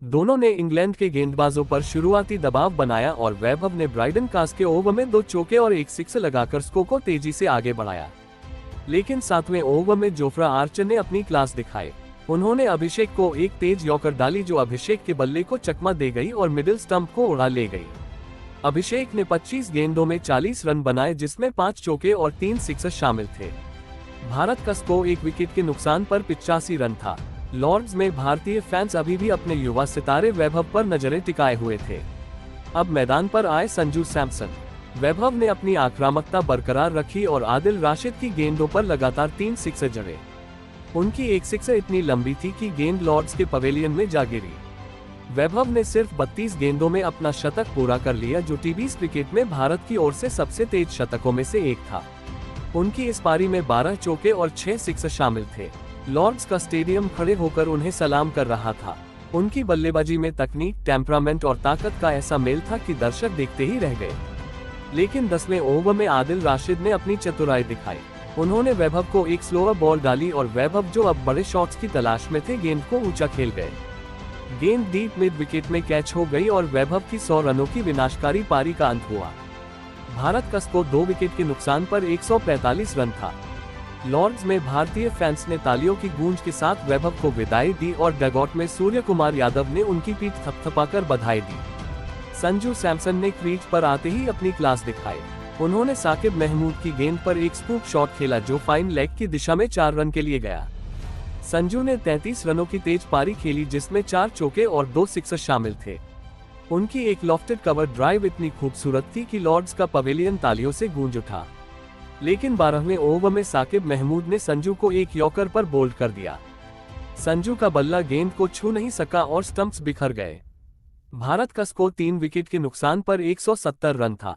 [SPEAKER 1] दोनों ने इंग्लैंड के गेंदबाजों पर शुरुआती दबाव बनाया और वैभव ने ब्राइडन काज के ओवर में 2 चौके और एक सिक्स लगाकर स्कोर को तेजी से आगे बढ़ाया। लेकिन 7वें ओवर में जोफ्रा आर्चर ने अपनी क्लास दिखाई। उन्होंने अभिषेक को एक तेज यॉर्कर डाली जो अभिषेक के बल्ले को चकमा दे गई और मिडिल स्टंप को उड़ा ले गई। अभिषेक ने 25 गेंदों में 40 रन बनाए जिसमें 5 चौके और 3 सिक्स शामिल थे। भारत का स्कोर 1 विकेट के नुकसान पर 85 रन था। लॉर्ड्स में भारतीय फैंस अभी भी अपने युवा सितारे वैभव पर नजरें टिकाए हुए थे। अब मैदान पर आए संजू सैमसन। वैभव ने अपनी आक्रामकता बरकरार रखी और आदिल राशिद की गेंदों पर लगातार 3 सिक्सर जड़े। उनकी एक सिक्सर इतनी लंबी थी कि गेंद लॉर्ड्स के पवेलियन में जा गिरी। वैभव ने सिर्फ 32 गेंदों में अपना शतक पूरा कर लिया, जो टी20 क्रिकेट में भारत की ओर से सबसे तेज शतकों में से एक था। उनकी इस पारी में 12 चौके और 6 सिक्सर शामिल थे। लॉर्ड्स का स्टेडियम खड़े होकर उन्हें सलाम कर रहा था। उनकी बल्लेबाजी में तकनीक, टेम्परामेंट और ताकत का ऐसा मेल था कि दर्शक देखते ही रह गए। लेकिन 10वें ओवर में आदिल राशिद ने अपनी चतुराई दिखाई। उन्होंने वैभव को एक स्लोअर बॉल डाली और वैभव, जो अब बड़े शॉट्स की तलाश में थे, गेंद को ऊंचा खेल गए। गेंद डीप मिड विकेट में कैच हो गई और वैभव की 100 रनों की विनाशकारी पारी का अंत हुआ। भारत का स्कोर 2 विकेट के नुकसान पर 145 रन था। लॉर्ड्स में भारतीय फैंस ने तालियों की गूंज के साथ वैभव को विदाई दी और डगआउट में सूर्य कुमार यादव ने उनकी पीठ थपथपाकर बधाई दी। संजू सैमसन ने क्रीज पर आते ही अपनी क्लास दिखाई। उन्होंने साकिब महमूद की गेंद पर एक स्कूप शॉट खेला, जो फाइन लेग की दिशा में 4 रन के लिए गया। संजू ने 33 रनों की तेज पारी खेली, जिसमें 4 चौके और 2 सिक्सर शामिल थे। उनकी एक लॉफ्टेड कवर ड्राइव इतनी खूबसूरत थी कि लॉर्ड्स का पवेलियन तालियों से गूंज उठा। लेकिन 12वें ओवर में साकिब महमूद ने संजू को एक यॉर्कर पर बोल्ड कर दिया। संजू का बल्ला गेंद को छू नहीं सका और स्टंप्स बिखर गए। भारत का स्कोर 3 विकेट के नुकसान पर 170 रन था।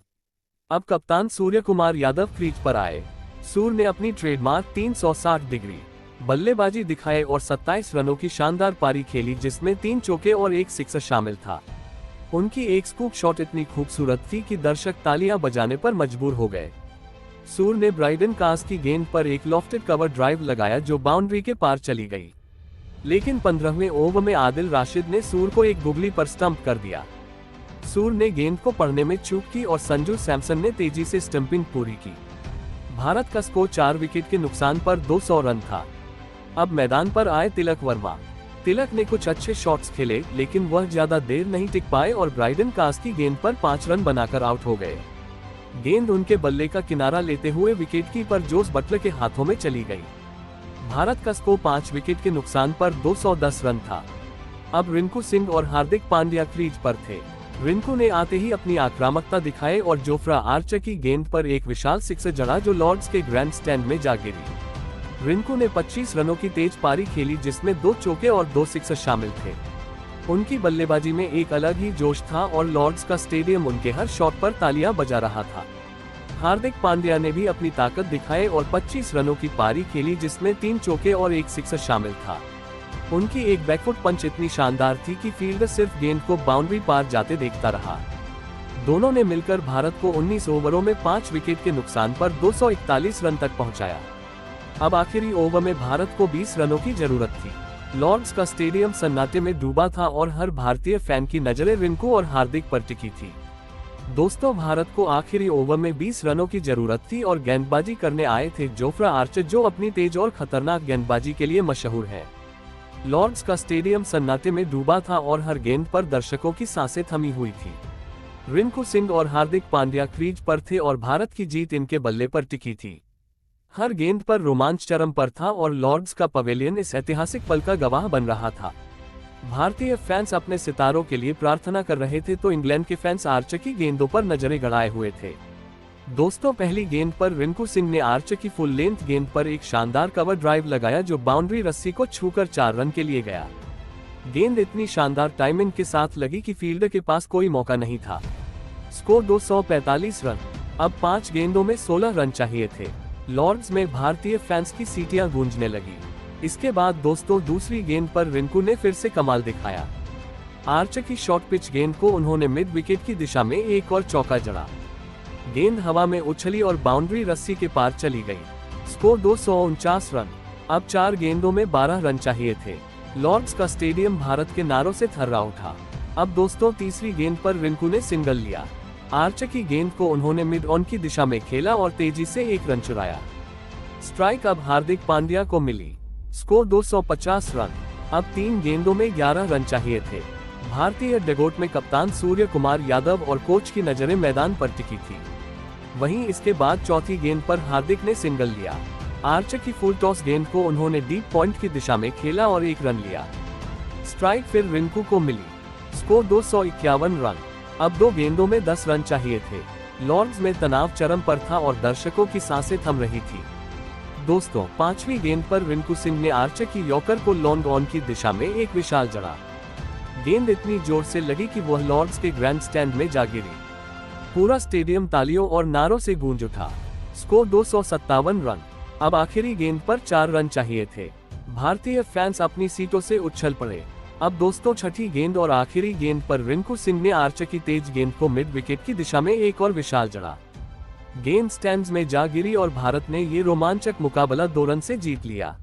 [SPEAKER 1] अब कप्तान सूर्य कुमार यादव क्रीज पर आए। सूर्य ने अपनी ट्रेडमार्क 360 डिग्री बल्लेबाजी दिखाए और 27 रनों की शानदार पारी खेली, जिसमें 3 चौके और 1 सिक्सर शामिल था। उनकी एक स्कूप शॉट इतनी खूबसूरत थी कि दर्शक तालियां बजाने पर मजबूर हो गए। सूर्य ने ब्राइडन कास की गेंद पर एक लॉफ्टेड कवर ड्राइव लगाया, जो बाउंड्री के पार चली गई। लेकिन 15वें ओवर में आदिल राशिद ने सूर्य को एक गुगली पर स्टंप कर दिया। सूर्य ने गेंद को पढ़ने में चूक की और संजू सैमसन ने तेजी से स्टंपिंग पूरी की। भारत का स्कोर 4 विकेट के नुकसान पर 200 रन था। अब मैदान पर आए तिलक वर्मा। तिलक ने कुछ अच्छे शॉट्स खेले, लेकिन वह ज्यादा देर नहीं टिक पाए और ब्राइडन कास की गेंद पर 5 रन बनाकर आउट हो गए। गेंद उनके बल्ले का किनारा लेते हुए विकेटकीपर जोस बटलर के हाथों में चली गई। भारत का स्कोर 5 विकेट के नुकसान पर 210 रन था। अब रिंकू सिंह और हार्दिक पांड्या क्रीज पर थे। रिंकू ने आते ही अपनी आक्रामकता दिखाई और जोफ्रा आर्चर की गेंद पर एक विशाल सिक्सर जड़ा, जो लॉर्ड्स के ग्रैंड स्टैंड में जा गिरी। रिंकू ने 25 रनों की तेज पारी खेली, जिसमें 2 चौके और 2 सिक्सर शामिल थे। उनकी बल्लेबाजी में एक अलग ही जोश था और लॉर्ड्स का स्टेडियम उनके हर शॉट पर तालियां बजा रहा था। हार्दिक पांड्या ने भी अपनी ताकत दिखाई और 25 रनों की पारी खेली, जिसमें 3 चौके और 1 सिक्सर शामिल था। उनकी एक बैकफुट पंच इतनी शानदार थी कि फील्डर सिर्फ गेंद को बाउंड्री पार जाते देखता रहा। दोनों ने मिलकर भारत को 19 ओवरों में 5 विकेट के नुकसान पर 241 रन तक पहुंचाया। अब आखिरी ओवर में भारत को 20 रनों की जरूरत थी। लॉर्ड्स का स्टेडियम सन्नाटे में डूबा था और हर भारतीय फैन की नजरें रिंकू और हार्दिक पर टिकी थी। दोस्तों, भारत को आखिरी ओवर में 20 रनों की जरूरत थी और गेंदबाजी करने आए थे जोफ्रा आर्चर, जो अपनी तेज और खतरनाक गेंदबाजी के लिए मशहूर है। लॉर्ड्स का स्टेडियम सन्नाटे में डूबा था और हर गेंद पर दर्शकों की सांसें थमी हुई थी। रिंकू सिंह और हार्दिक पांड्या क्रीज पर थे और भारत की जीत इनके बल्ले पर टिकी थी। हर गेंद पर रोमांच चरम पर था और लॉर्ड्स का पवेलियन इस ऐतिहासिक पल का गवाह बन रहा था। भारतीय फैंस अपने सितारों के लिए प्रार्थना कर रहे थे, तो इंग्लैंड के फैंस आर्चर की गेंदों पर नजरें गड़ाए हुए थे। दोस्तों, पहली गेंद पर रिंकू सिंह ने आर्चर की फुल लेंथ गेंद पर एक शानदार कवर ड्राइव लगाया, जो बाउंड्री रस्सी को छूकर 4 रन के लिए गया। गेंद इतनी शानदार टाइमिंग के साथ लगी कि फील्डर के पास कोई मौका नहीं था। Score 245 run. अब 5 गेंदों में 16 रन चाहिए थे। लॉर्ड्स में भारतीय फैंस की सीटियां गूंजने लगी। इसके बाद दोस्तों, दूसरी गेंद पर रिंकू ने फिर से कमाल दिखाया। आर्चर की शॉर्ट पिच गेंद को उन्होंने मिड विकेट की दिशा में एक और चौका जड़ा। गेंद हवा में उछली और बाउंड्री रस्सी के पार चली गई। Score 249 run. अब 4 गेंदों में 12 रन चाहिए थे। लॉर्ड्स का स्टेडियम भारत के नारों से थर्रा उठा। अब दोस्तों, तीसरी गेंद पर रिंकू ने सिंगल लिया। आर्चर की गेंद को उन्होंने मिड ऑन की दिशा में खेला और तेजी से 1 रन चुराया। स्ट्राइक अब हार्दिक पांड्या को मिली। Score 250 run. अब 3 गेंदों में 11 रन चाहिए थे। भारतीय डगआउट में कप्तान सूर्य कुमार यादव और कोच की नजरें मैदान पर टिकी थी। वहीं इसके बाद चौथी गेंद पर हार्दिक ने सिंगल लिया। आर्चर की फुल टॉस गेंद को उन्होंने डीप पॉइंट की दिशा में खेला और 1 रन लिया। स्ट्राइक फिर रिंकू को मिली। Score 251 run. अब 2 गेंदों में 10 रन चाहिए थे। लॉर्ड्स में तनाव चरम पर था और दर्शकों की सांसें थम रही थी। दोस्तों, 5वीं गेंद पर रिंकू सिंह ने आर्चर की यॉर्कर को लॉन्ग ऑन की दिशा में एक विशाल जड़ा। गेंद इतनी जोर से लगी कि वह लॉर्ड्स के ग्रैंड स्टैंड में जा गिरी। पूरा स्टेडियम तालियों और नारों से गूंज उठा। Score 257 run. अब आखिरी गेंद पर 4 रन चाहिए थे। भारतीय फैंस अपनी सीटों से उछल पड़े। अब दोस्तों, छठी गेंद और आखिरी गेंद पर रिंकू सिंह ने आर्चर की तेज गेंद को मिड विकेट की दिशा में एक और विशाल जड़ा। गेंद स्टैंड्स में जा गिरी और भारत ने ये रोमांचक मुकाबला 2 रन से जीत लिया।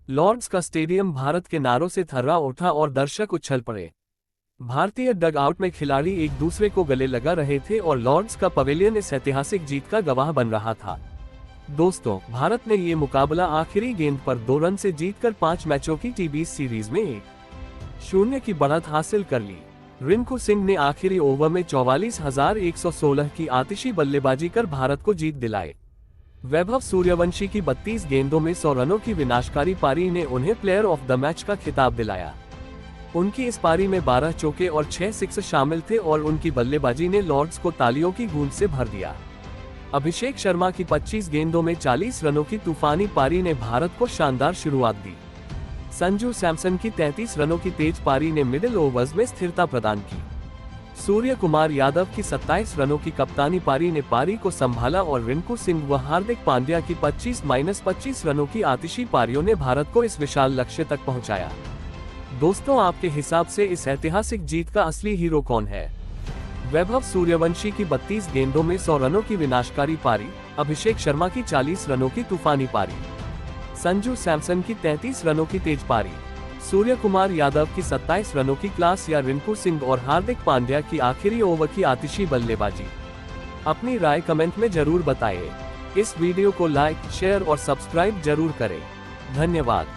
[SPEAKER 1] लॉर्ड्स का स्टेडियम भारत के नारों से थर्रा उठा और दर्शक उछल पड़े। भारतीय डग आउट में खिलाड़ी एक दूसरे को गले लगा रहे थे और लॉर्ड्स का पवेलियन इस ऐतिहासिक जीत का गवाह बन रहा था। दोस्तों, भारत ने ये मुकाबला आखिरी गेंद पर 2 रन से जीतकर 5 मैचों की टी20 सीरीज में 1-0 की बढ़त हासिल कर ली। रिंकू सिंह ने आखिरी ओवर में 44,116 की आतिशी बल्लेबाजी कर भारत को जीत दिलाई। वैभव सूर्यवंशी की 32 गेंदों में 100 रनों की विनाशकारी पारी ने उन्हें प्लेयर ऑफ द मैच का खिताब दिलाया। उनकी इस पारी में 12 चौके और 6 सिक्स शामिल थे और उनकी बल्लेबाजी ने लॉर्ड्स को तालियों की गूंज से भर दिया। अभिषेक शर्मा की 25 गेंदों में 40 रनों की तूफानी पारी ने भारत को शानदार शुरुआत दी। संजू सैमसन की 33 रनों की तेज पारी ने मिडिल ओवर्स में स्थिरता प्रदान की। सूर्य कुमार यादव की 27 रनों की कप्तानी पारी ने पारी को संभाला और रिंकू सिंह व हार्दिक पांड्या की 25-25 रनों की आतिशी पारियों ने भारत को इस विशाल लक्ष्य तक पहुंचाया। दोस्तों, आपके हिसाब से इस ऐतिहासिक जीत का असली हीरो कौन है? वैभव सूर्यवंशी की 32 गेंदों में 100 रनों की विनाशकारी पारी, अभिषेक शर्मा की 40 रनों की तूफानी पारी, संजू सैमसन की 33 रनों की तेज पारी, सूर्य कुमार यादव की 27 रनों की क्लास या रिंकू सिंह और हार्दिक पांड्या की आखिरी ओवर की आतिशी बल्लेबाजी? अपनी राय कमेंट में जरूर बताएं। इस वीडियो को लाइक, शेयर और सब्सक्राइब जरूर करें। धन्यवाद।